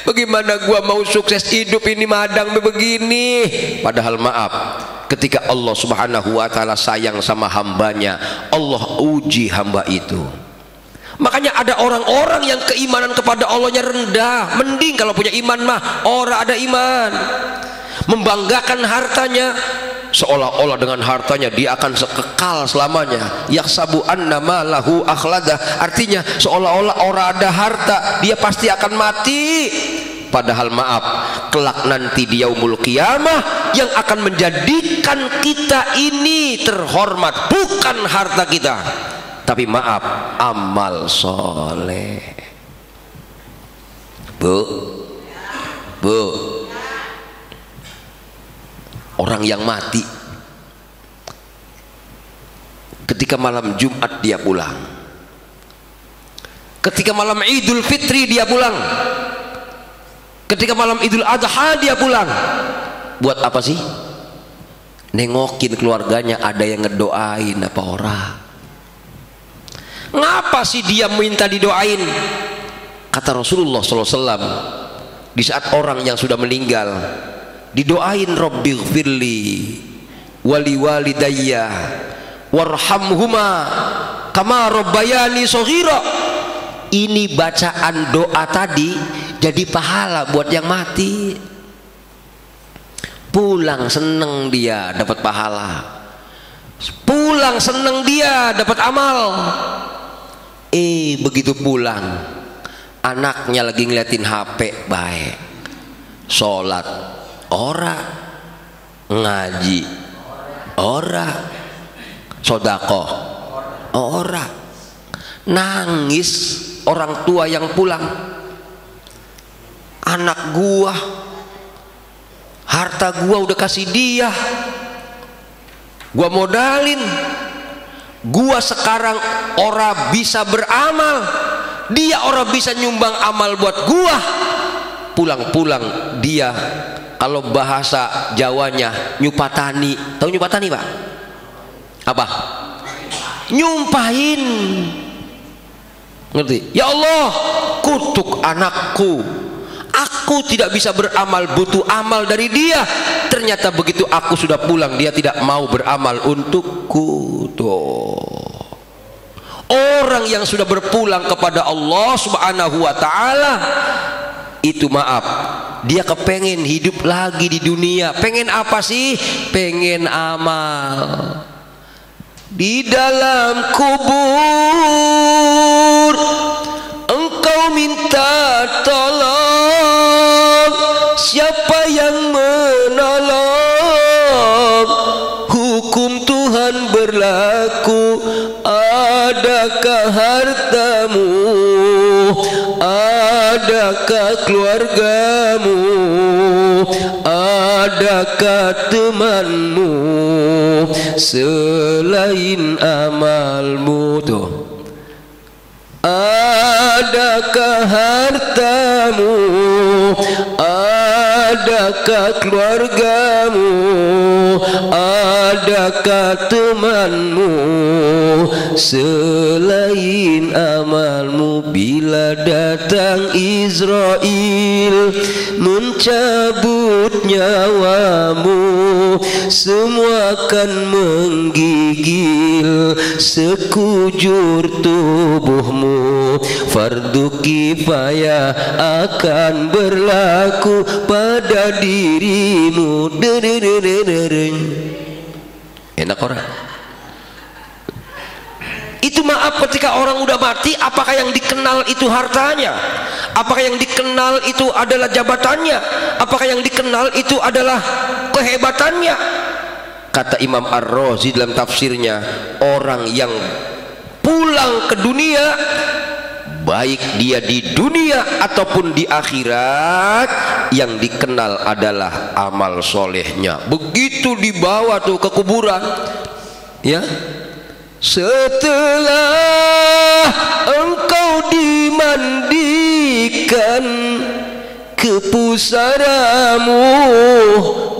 bagaimana gua mau sukses hidup ini madang begini. Padahal maaf, ketika Allah Subhanahu wa ta'ala sayang sama hambanya, Allah uji hamba itu. Makanya ada orang-orang yang keimanan kepada Allahnya rendah. Mending kalau punya iman mah orang ada iman, membanggakan hartanya, seolah-olah dengan hartanya dia akan kekal selamanya. Yahsabu annama lahu akhladah, artinya seolah-olah orang ada harta dia pasti akan mati. Padahal maaf, kelak nanti di yaumul qiyamah yang akan menjadikan kita ini terhormat bukan harta kita, tapi maaf, amal soleh. Bu, orang yang mati ketika malam Jumat dia pulang, ketika malam Idul Fitri dia pulang, ketika malam Idul Adha dia pulang. Buat apa sih? Nengokin keluarganya, ada yang ngedoain apa orang? Ngapa sih dia minta didoain? Kata Rasulullah SAW, di saat orang yang sudah meninggal didoain, Rabbighfirli wali walidayya warhamhuma kama rabbayani shaghira. Ini bacaan doa tadi jadi pahala buat yang mati. Pulang seneng dia dapat pahala, pulang seneng dia dapat amal. Begitu pulang, anaknya lagi ngeliatin HP baik, sholat ora, ngaji ora, Sodako ora. Nangis orang tua yang pulang, anak gua, harta gua udah kasih dia, gua modalin, gua sekarang ora bisa beramal, dia ora bisa nyumbang amal buat gua. Pulang-pulang dia, kalau bahasa Jawanya nyupatani. Tahu nyupatani Pak? Apa? Nyumpahin. Ngerti? Ya Allah, kutuk anakku, aku tidak bisa beramal, butuh amal dari dia. Ternyata begitu aku sudah pulang, dia tidak mau beramal untukku. Tuh, orang yang sudah berpulang kepada Allah Subhanahu wa ta'ala itu, maaf, dia kepengen hidup lagi di dunia. Pengen apa sih? Pengen amal. Di dalam kubur engkau minta tolong, siapa yang menolong? Hukum Tuhan berlaku, adakah hartamu, adakah keluargamu, adakah temanmu selain amalmu? Tuh, adakah hartamu, adakah keluargamu, adakah temanmu selain amalmu? Bila datang Israel mencabut nyawamu, semua akan menggigil sekujur tubuhmu. Fardu kifayah akan berlaku pada dirimu. Enak orang itu. Maaf, ketika orang udah mati, apakah yang dikenal itu hartanya? Apakah yang dikenal itu adalah jabatannya? Apakah yang dikenal itu adalah kehebatannya? Kata Imam Ar-Razi dalam tafsirnya, orang yang pulang ke dunia, baik dia di dunia ataupun di akhirat, yang dikenal adalah amal solehnya. Begitu dibawa tuh ke kuburan, ya, setelah engkau dimandikan ke pusaramu,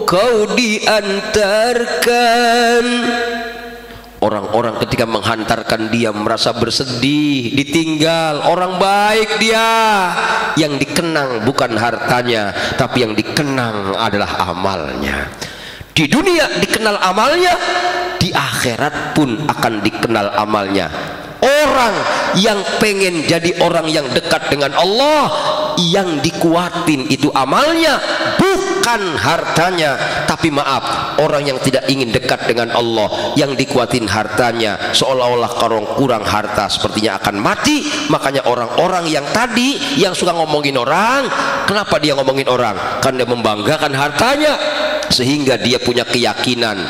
kau diantarkan. Orang-orang ketika menghantarkan dia merasa bersedih, ditinggal. Orang baik dia. Yang dikenang bukan hartanya, tapi yang dikenang adalah amalnya. Di dunia dikenal amalnya, di akhirat pun akan dikenal amalnya. Orang yang pengen jadi orang yang dekat dengan Allah, yang dikuatin itu amalnya, bukan hartanya. Tapi maaf, orang yang tidak ingin dekat dengan Allah, yang dikuatin hartanya, seolah-olah kalau kurang harta sepertinya akan mati. Makanya orang-orang yang tadi yang suka ngomongin orang, kenapa dia ngomongin orang? Karena dia membanggakan hartanya, sehingga dia punya keyakinan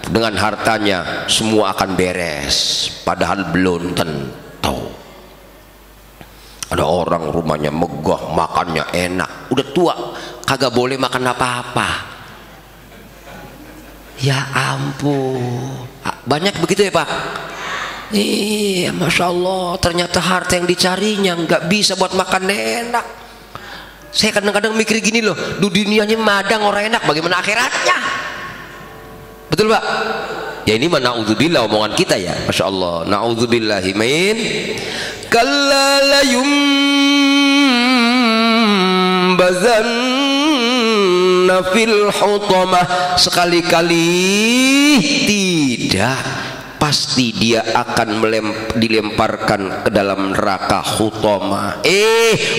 dengan hartanya semua akan beres, padahal belum tentu. Ada orang rumahnya megah, makannya enak, udah tua kagak boleh makan apa-apa. Ya ampun, banyak begitu ya Pak? Iya, Masya Allah, ternyata harta yang dicarinya nggak bisa buat makan enak. Saya kadang-kadang mikir gini loh, dunianya madang orang enak, bagaimana akhiratnya? Betul Pak? Ya ini mah na'udzubillah omongan kita ya. Masya Allah, na'udzubillahi min kalla layum bazanna fil hutamah. Sekali-kali tidak, pasti dia akan dilemparkan ke dalam neraka hutamah.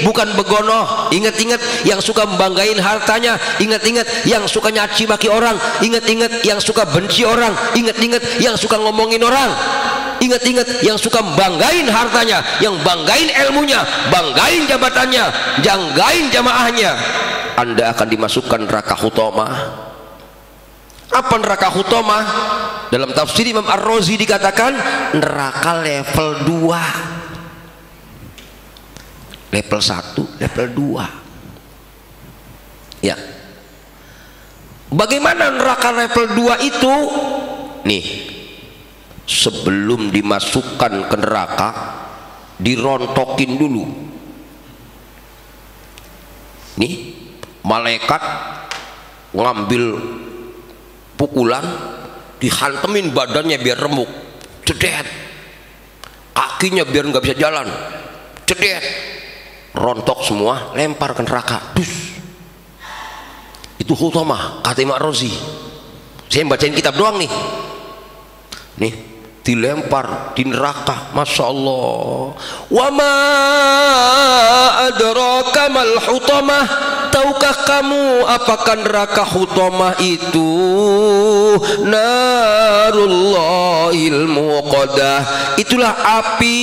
Bukan begono. Ingat-ingat yang suka membanggain hartanya, ingat-ingat yang suka nyaci maki orang, ingat-ingat yang suka benci orang, ingat-ingat yang suka ngomongin orang, ingat-ingat yang suka banggain hartanya, yang banggain ilmunya, banggain jabatannya, janggain jamaahnya. Anda akan dimasukkan neraka hutamah. Apa neraka hutamah? Dalam tafsir Imam Ar-Razi dikatakan neraka level 2, level 1, level 2. Ya. Bagaimana neraka level 2 itu? Nih, sebelum dimasukkan ke neraka dirontokin dulu. Nih, malaikat ngambil pukulan, dihantemin badannya biar remuk, cedet, kakinya biar nggak bisa jalan, cedet, rontok semua, lempar ke neraka. Dus. Itu hutamah kata Imam Ar-Razi. Saya bacain kitab doang nih. Nih, dilempar di neraka. Masya Allah. Wa ma adraka mal hutamah. Tahukah kamu apakah neraka hutamah itu? Narullahil muqadah. Itulah api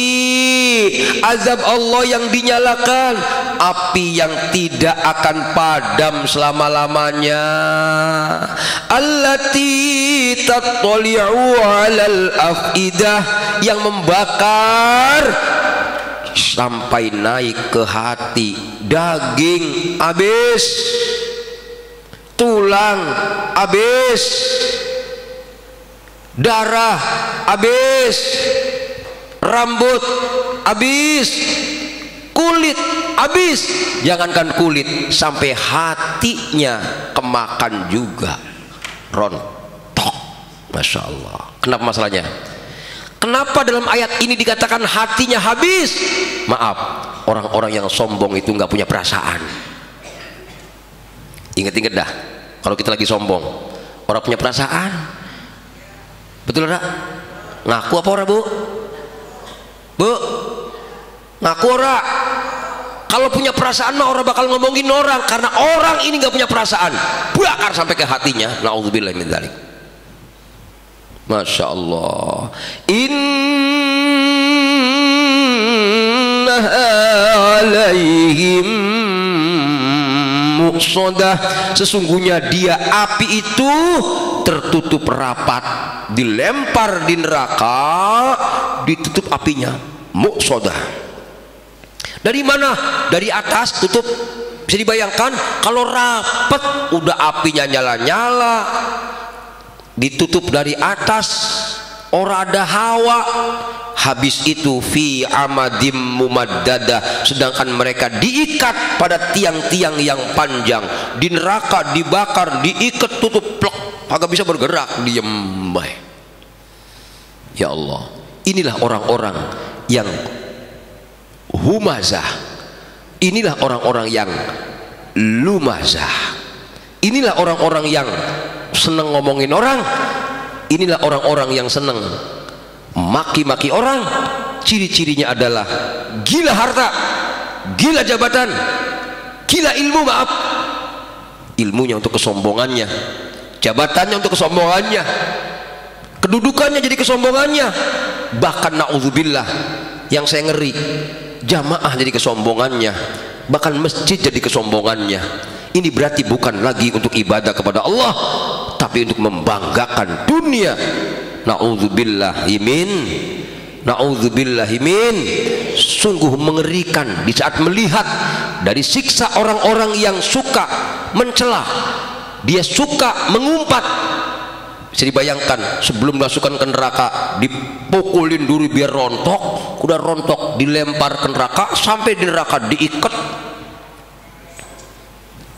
azab Allah yang dinyalakan, api yang tidak akan padam selama-lamanya. Allati tattali'u 'alal afidah, yang membakar sampai naik ke hati. Daging habis, tulang habis, darah habis, rambut habis, kulit habis. Jangankan kulit, sampai hatinya kemakan juga, rontok. Masya Allah. Kenapa masalahnya? Kenapa dalam ayat ini dikatakan hatinya habis? Maaf, orang-orang yang sombong itu nggak punya perasaan. Ingat-ingat dah, kalau kita lagi sombong, orang punya perasaan. Betul enggak? Ngaku apa ora, Bu? Bu, ngaku ora? Kalau punya perasaan mah orang bakal ngomongin orang, karena orang ini nggak punya perasaan, bakar sampai ke hatinya. Nauzubillah min dzalik. Masya Allah. Inna alaihim muqsadah, sesungguhnya dia api itu tertutup rapat, dilempar di neraka, ditutup apinya. Muqsadah. Dari mana? Dari atas tutup. Bisa dibayangkan kalau rapat udah apinya nyala-nyala, ditutup dari atas, ora ada hawa. Habis itu fi amadim mumaddada, sedangkan mereka diikat pada tiang-tiang yang panjang di neraka, dibakar, diikat, tutup, plek, kagak bisa bergerak, diem baik. Ya Allah, inilah orang-orang yang humazah, inilah orang-orang yang lumazah, inilah orang-orang yang senang ngomongin orang, inilah orang-orang yang senang maki-maki orang. Ciri-cirinya adalah gila harta, gila jabatan, gila ilmu. Maaf, ilmunya untuk kesombongannya, jabatannya untuk kesombongannya, kedudukannya jadi kesombongannya. Bahkan na'udzubillah, yang saya ngeri, jamaah jadi kesombongannya, bahkan masjid jadi kesombongannya. Ini berarti bukan lagi untuk ibadah kepada Allah, tapi untuk membanggakan dunia. Na'udzubillahimin, na'udzubillahimin. Sungguh mengerikan di saat melihat dari siksa orang-orang yang suka mencela, dia suka mengumpat. Bisa dibayangkan, sebelum dimasukkan ke neraka dipukulin dulu biar rontok, udah rontok dilempar ke neraka, sampai di neraka diikat,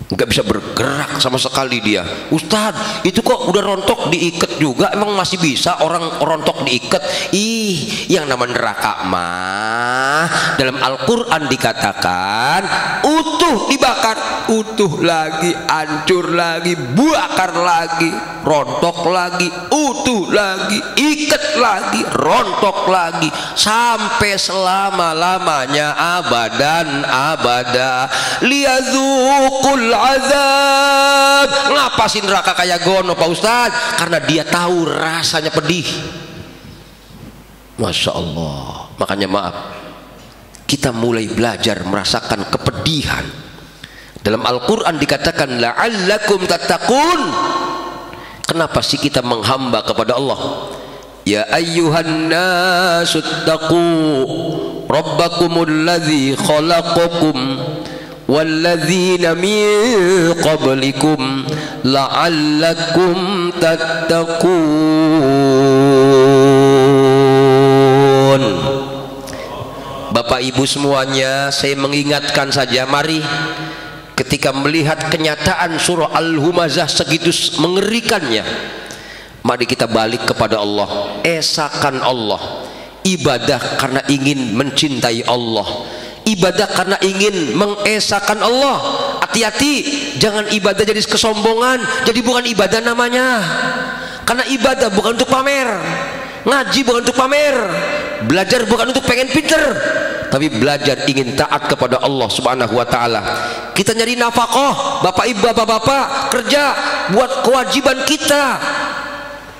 nggak bisa bergerak sama sekali dia. Ustadz, itu kok udah rontok diikat juga, emang masih bisa orang rontok diikat? Ih, yang nama neraka mah dalam Al-Quran dikatakan utuh dibakar, utuh lagi, hancur lagi, bakar lagi, rontok lagi, utuh lagi, ikat lagi, rontok lagi, sampai selama-lamanya, abadan abada. Liyadzuqul azab. Ngapa sih neraka kayak gono Pak Ustadz? Karena dia tahu rasanya pedih. Masya Allah. Makanya maaf, kita mulai belajar merasakan kepedihan. Dalam Al-Quran dikatakan la'allakum tattaqun. Kenapa sih kita menghamba kepada Allah? Ya ayyuhan nasu taqu rabbakumul ladzi khalaqakum walladzina min qablikum la'allakum tattaqun. Bapak Ibu semuanya, saya mengingatkan saja, mari ketika melihat kenyataan surah Al-Humazah segitu mengerikannya, mari kita balik kepada Allah, esakan Allah, ibadah karena ingin mencintai Allah, ibadah karena ingin mengesakan Allah. Hati-hati, jangan ibadah jadi kesombongan, jadi bukan ibadah namanya. Karena ibadah bukan untuk pamer, ngaji bukan untuk pamer, belajar bukan untuk pengen pinter, tapi belajar ingin taat kepada Allah Subhanahu wa ta'ala. Kita nyari nafkah, bapak ibu, bapak-bapak kerja buat kewajiban kita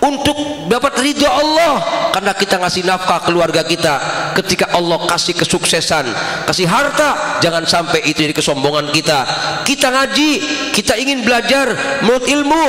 untuk dapat ridho Allah, karena kita ngasih nafkah keluarga kita. Ketika Allah kasih kesuksesan, kasih harta, jangan sampai itu jadi kesombongan kita. Kita ngaji, kita ingin belajar menurut ilmu,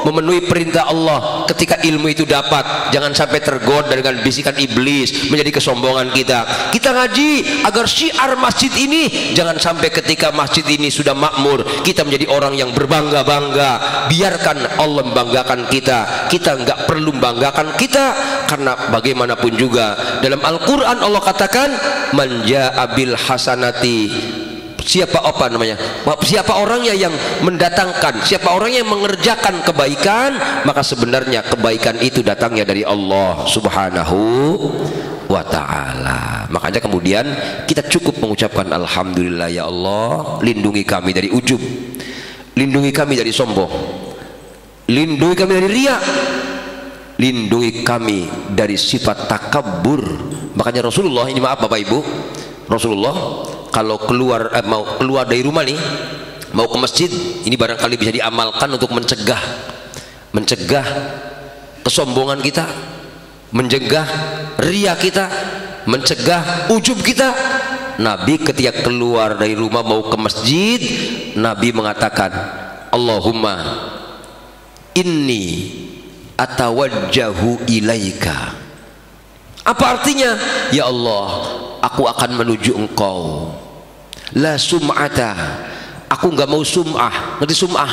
memenuhi perintah Allah. Ketika ilmu itu dapat, jangan sampai tergoda dengan bisikan iblis menjadi kesombongan kita. Kita ngaji agar syiar masjid ini, jangan sampai ketika masjid ini sudah makmur, kita menjadi orang yang berbangga-bangga. Biarkan Allah membanggakan kita, kita enggak perlu membanggakan kita, karena bagaimanapun juga dalam Al-Quran Allah katakan, man jaa bil hasanati, siapa orangnya yang mendatangkan, siapa orang yang mengerjakan kebaikan, maka sebenarnya kebaikan itu datangnya dari Allah Subhanahu wa ta'ala. Makanya kemudian kita cukup mengucapkan alhamdulillah ya Allah, lindungi kami dari ujub, lindungi kami dari sombong, lindungi kami dari riya, lindungi kami dari sifat takabbur. Makanya Rasulullah ini, maaf Bapak Ibu, Rasulullah kalau mau keluar dari rumah nih, mau ke masjid, ini barangkali bisa diamalkan untuk mencegah kesombongan kita, mencegah riya kita, mencegah ujub kita. Nabi ketika keluar dari rumah mau ke masjid, Nabi mengatakan, Allahumma inni atawajjahu ilaika. Apa artinya? Ya Allah, aku akan menuju engkau. La sum'ata, aku nggak mau sum'ah. Ngerti sum'ah?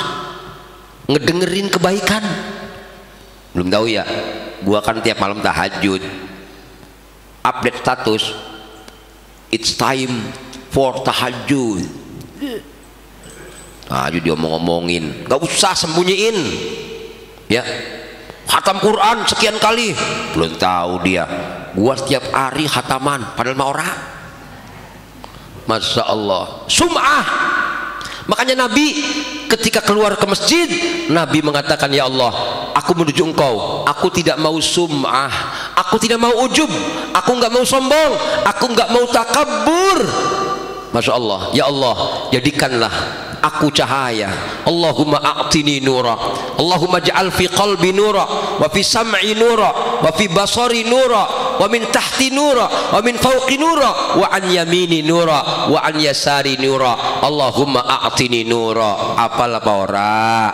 Ngedengerin kebaikan. Belum tahu ya, gua kan tiap malam tahajud update status, it's time for tahajud. Tahajud diomong-omongin, nggak usah sembunyiin ya. Khatam Quran sekian kali, belum tahu dia gua setiap hari khataman padahal mah ora. Masya Allah, sum'ah. Makanya Nabi ketika keluar ke masjid, Nabi mengatakan, ya Allah, aku menuju engkau, aku tidak mau sum'ah, aku tidak mau ujub, aku nggak mau sombong, aku nggak mau takabbur. Masya Allah, ya Allah, jadikanlah aku cahaya. Allahumma a'tini nura, Allahumma ja'al fi qalbi nura, wa fi sam'i nura, wa fi basari nura, wa min tahti nura, wa min fawqi nura, wa an yamini nura, wa an yasari nura. Allahumma a'tini nura. Apal apa ora?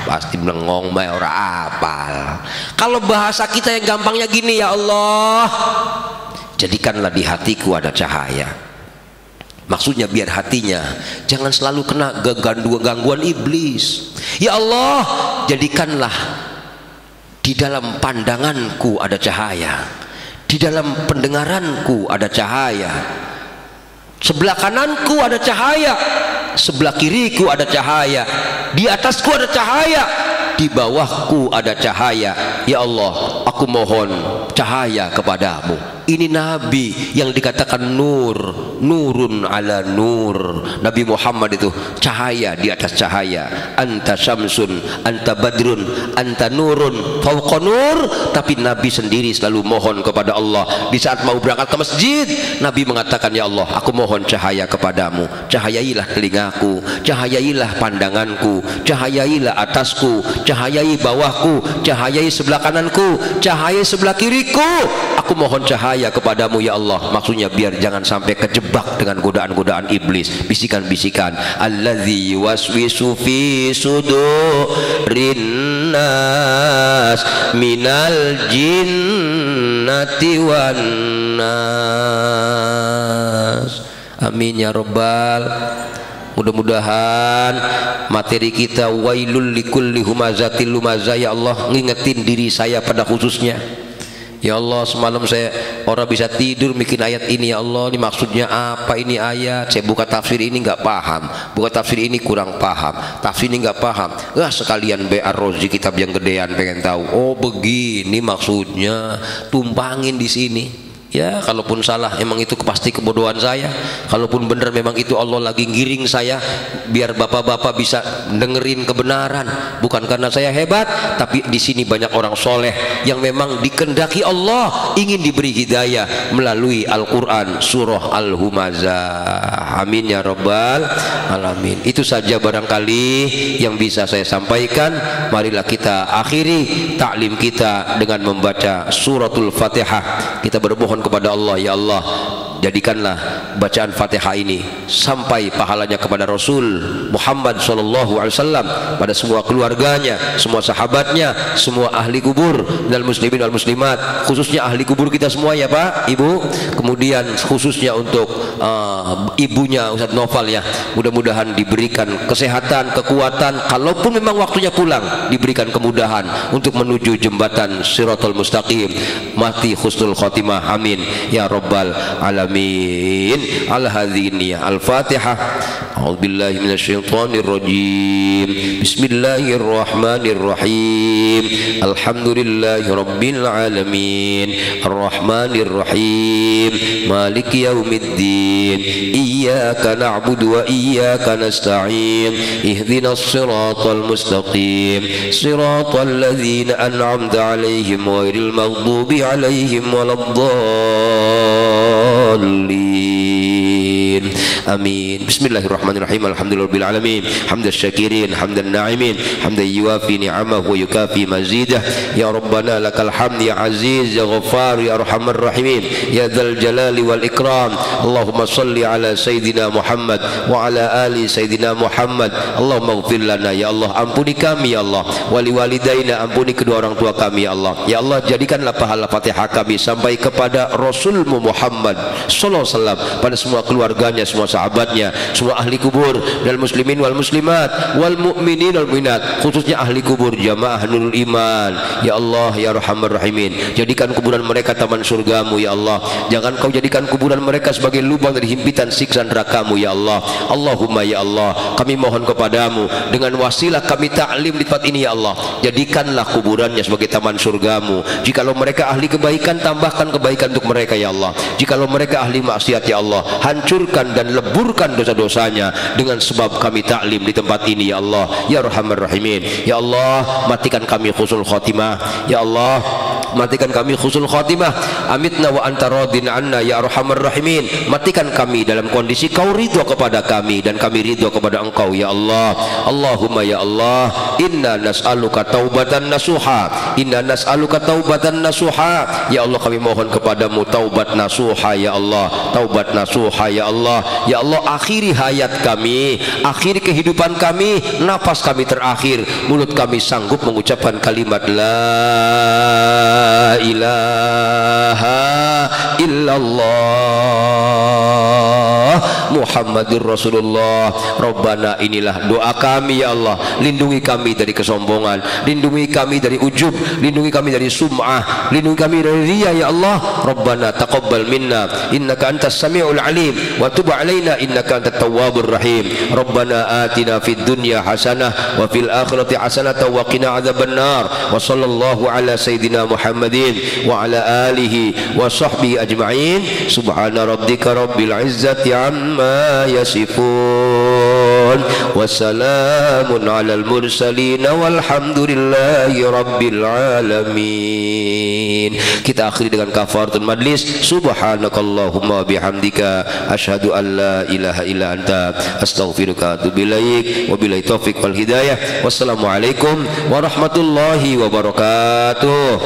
Pasti melengong mah ora apal. Kalau bahasa kita yang gampangnya gini, ya Allah, jadikanlah di hatiku ada cahaya. Maksudnya biar hatinya jangan selalu kena gangguan iblis. Ya Allah, jadikanlah di dalam pandanganku ada cahaya, di dalam pendengaranku ada cahaya, sebelah kananku ada cahaya, sebelah kiriku ada cahaya, di atasku ada cahaya, di bawahku ada cahaya. Ya Allah, aku mohon cahaya kepadamu. Ini Nabi yang dikatakan nur, nurun ala nur. Nabi Muhammad itu cahaya di atas cahaya. Anta syamsun, anta badrun, anta nurun fauqa nur. Tapi Nabi sendiri selalu mohon kepada Allah. Di saat mau berangkat ke masjid, Nabi mengatakan, ya Allah, aku mohon cahaya kepadamu. Cahayailah telingaku, cahayailah pandanganku, cahayailah atasku, cahayai bawahku, cahayai sebelah kananku, cahayai sebelah kiriku. Aku mohon cahaya kepadamu ya Allah. Maksudnya biar jangan sampai kejebak dengan godaan-godaan iblis, bisikan-bisikan. Alladzi yuwaswisu fi sudurin nas minal jinnati wan nas. Amin ya rabbal. Mudah-mudahan materi kita wailul likulli humazatil lumazah ya Allah ngingetin diri saya pada khususnya. Ya Allah, semalam saya orang bisa tidur bikin ayat ini, ya Allah ini maksudnya apa ini ayat, saya buka tafsir ini nggak paham, buka tafsir ini kurang paham, tafsir ini nggak paham, sekalian Ar-Razi kitab yang gedean pengen tahu, oh begini maksudnya, tumpangin di sini. Ya, kalaupun salah emang itu pasti kebodohan saya. Kalaupun benar memang itu Allah lagi ngiring saya biar bapak-bapak bisa dengerin kebenaran. Bukan karena saya hebat, tapi di sini banyak orang soleh yang memang dikehendaki Allah ingin diberi hidayah melalui Al-Quran surah Al-Humazah. Amin ya rabbal alamin. Itu saja barangkali yang bisa saya sampaikan. Marilah kita akhiri taklim kita dengan membaca suratul Fatihah. Kita bermohon kepada Allah, ya Allah jadikanlah bacaan Fatihah ini sampai pahalanya kepada Rasul Muhammad SAW, pada semua keluarganya, semua sahabatnya, semua ahli kubur dan muslimin wal muslimat, khususnya ahli kubur kita semua ya Pak, Ibu. Kemudian khususnya untuk ibunya Ustadz Noval ya, mudah-mudahan diberikan kesehatan, kekuatan, kalaupun memang waktunya pulang diberikan kemudahan untuk menuju jembatan Shiratal Mustaqim, mati husnul khotimah, amin ya rabbal alamin. Al-hadhiniyah Al-Fatihah. A'udzubillahi minasyaitonir rajim. Bismillahirrahmanirrahim. Alhamdulillahi rabbil alamin. Arrahmanir rahim. Maliki yaumiddin. Iyyaka na'budu wa iyyaka nasta'in. Ihdinas siratal mustaqim. Siratal ladzina an'amta 'alaihim ghairil maghdubi 'alaihim waladdallin. Amin. Bismillahirrahmanirrahim. Alhamdulillahirabbil alamin. Hamdas syakirin, hamdan na'imin, hamdan yuwafi ni'amahu wa yukafi mazidah. Ya Rabbana lakal hamd ya aziz ya ghaffar ya arhamar rahimin ya dzal jalali wal ikram. Allahumma salli ala sayyidina Muhammad wa ala ali sayyidina Muhammad. Allahumma ighfir lana ya Allah, ampuni kami ya Allah, wali walidaina, ampuni kedua orang tua kami ya Allah. Ya Allah, jadikanlah pahala Fatihah kami sampai kepada Rasulmu Muhammad sallallahu alaihi wasallam, pada semua keluarganya, semua sahabatnya, semua ahli kubur dan muslimin wal muslimat wal mu'minin wal mu'minat, khususnya ahli kubur jamaah Nurul Iman. Ya Allah ya Arhamar Rahimin, jadikan kuburan mereka taman surgamu ya Allah. Jangan kau jadikan kuburan mereka sebagai lubang dari himpitan siksa nerakamu ya Allah. Allahumma ya Allah, kami mohon kepadamu dengan wasilah kami taklim di tempat ini ya Allah, jadikanlah kuburannya sebagai taman surgamu. Jikalau mereka ahli kebaikan, tambahkan kebaikan untuk mereka ya Allah. Jikalau mereka ahli maksiat ya Allah, hancurkan dan leburkan dosa-dosanya dengan sebab kami taklim di tempat ini ya Allah ya Arhamar Rahimin. Ya Allah, matikan kami husnul khotimah ya Allah, matikan kami husnul khotimah. Amitna wa anta radin anna ya Arhamar Rahimin. Matikan kami dalam kondisi kau ridho kepada kami dan kami ridho kepada engkau ya Allah. Allahumma ya Allah, inna nas'aluka taubatan nasuha, inna nas'aluka taubatan nasuha. Ya Allah, kami mohon kepadamu taubat nasuha ya Allah, taubat nasuha ya Allah. Ya Allah, akhiri hayat kami, akhiri kehidupan kami, nafas kami terakhir, mulut kami sanggup mengucapkan kalimat la ilaha illallah Muhammadur Rasulullah. Rabbana, inilah doa kami ya Allah, lindungi kami dari kesombongan, lindungi kami dari ujub, lindungi kami dari sum'ah, lindungi kami dari riya ya Allah. Rabbana taqabbal minna innaka antas sami'ul alim wa tub alaina innaka antat tawwabur rahim. Rabbana atina fid dunya hasanah wa fil akhirati hasanah wa qina adzabannar. Wa sallallahu ala sayyidina Muhammadin wa ala alihi wa sahbihi ajma'in. Subhana rabbika rabbil izzati amma yasifun wa salamun alal mursalin walhamdulillahi rabbil alamin. Kita akhiri dengan kafaratul majlis. Subhanakallahumma bihamdika asyhadu an la ilaha illa anta astaghfiruka wa atubu ilaik. Wabillahi taufiq wal hidayah. Wassalamualaikum warahmatullahi wabarakatuh.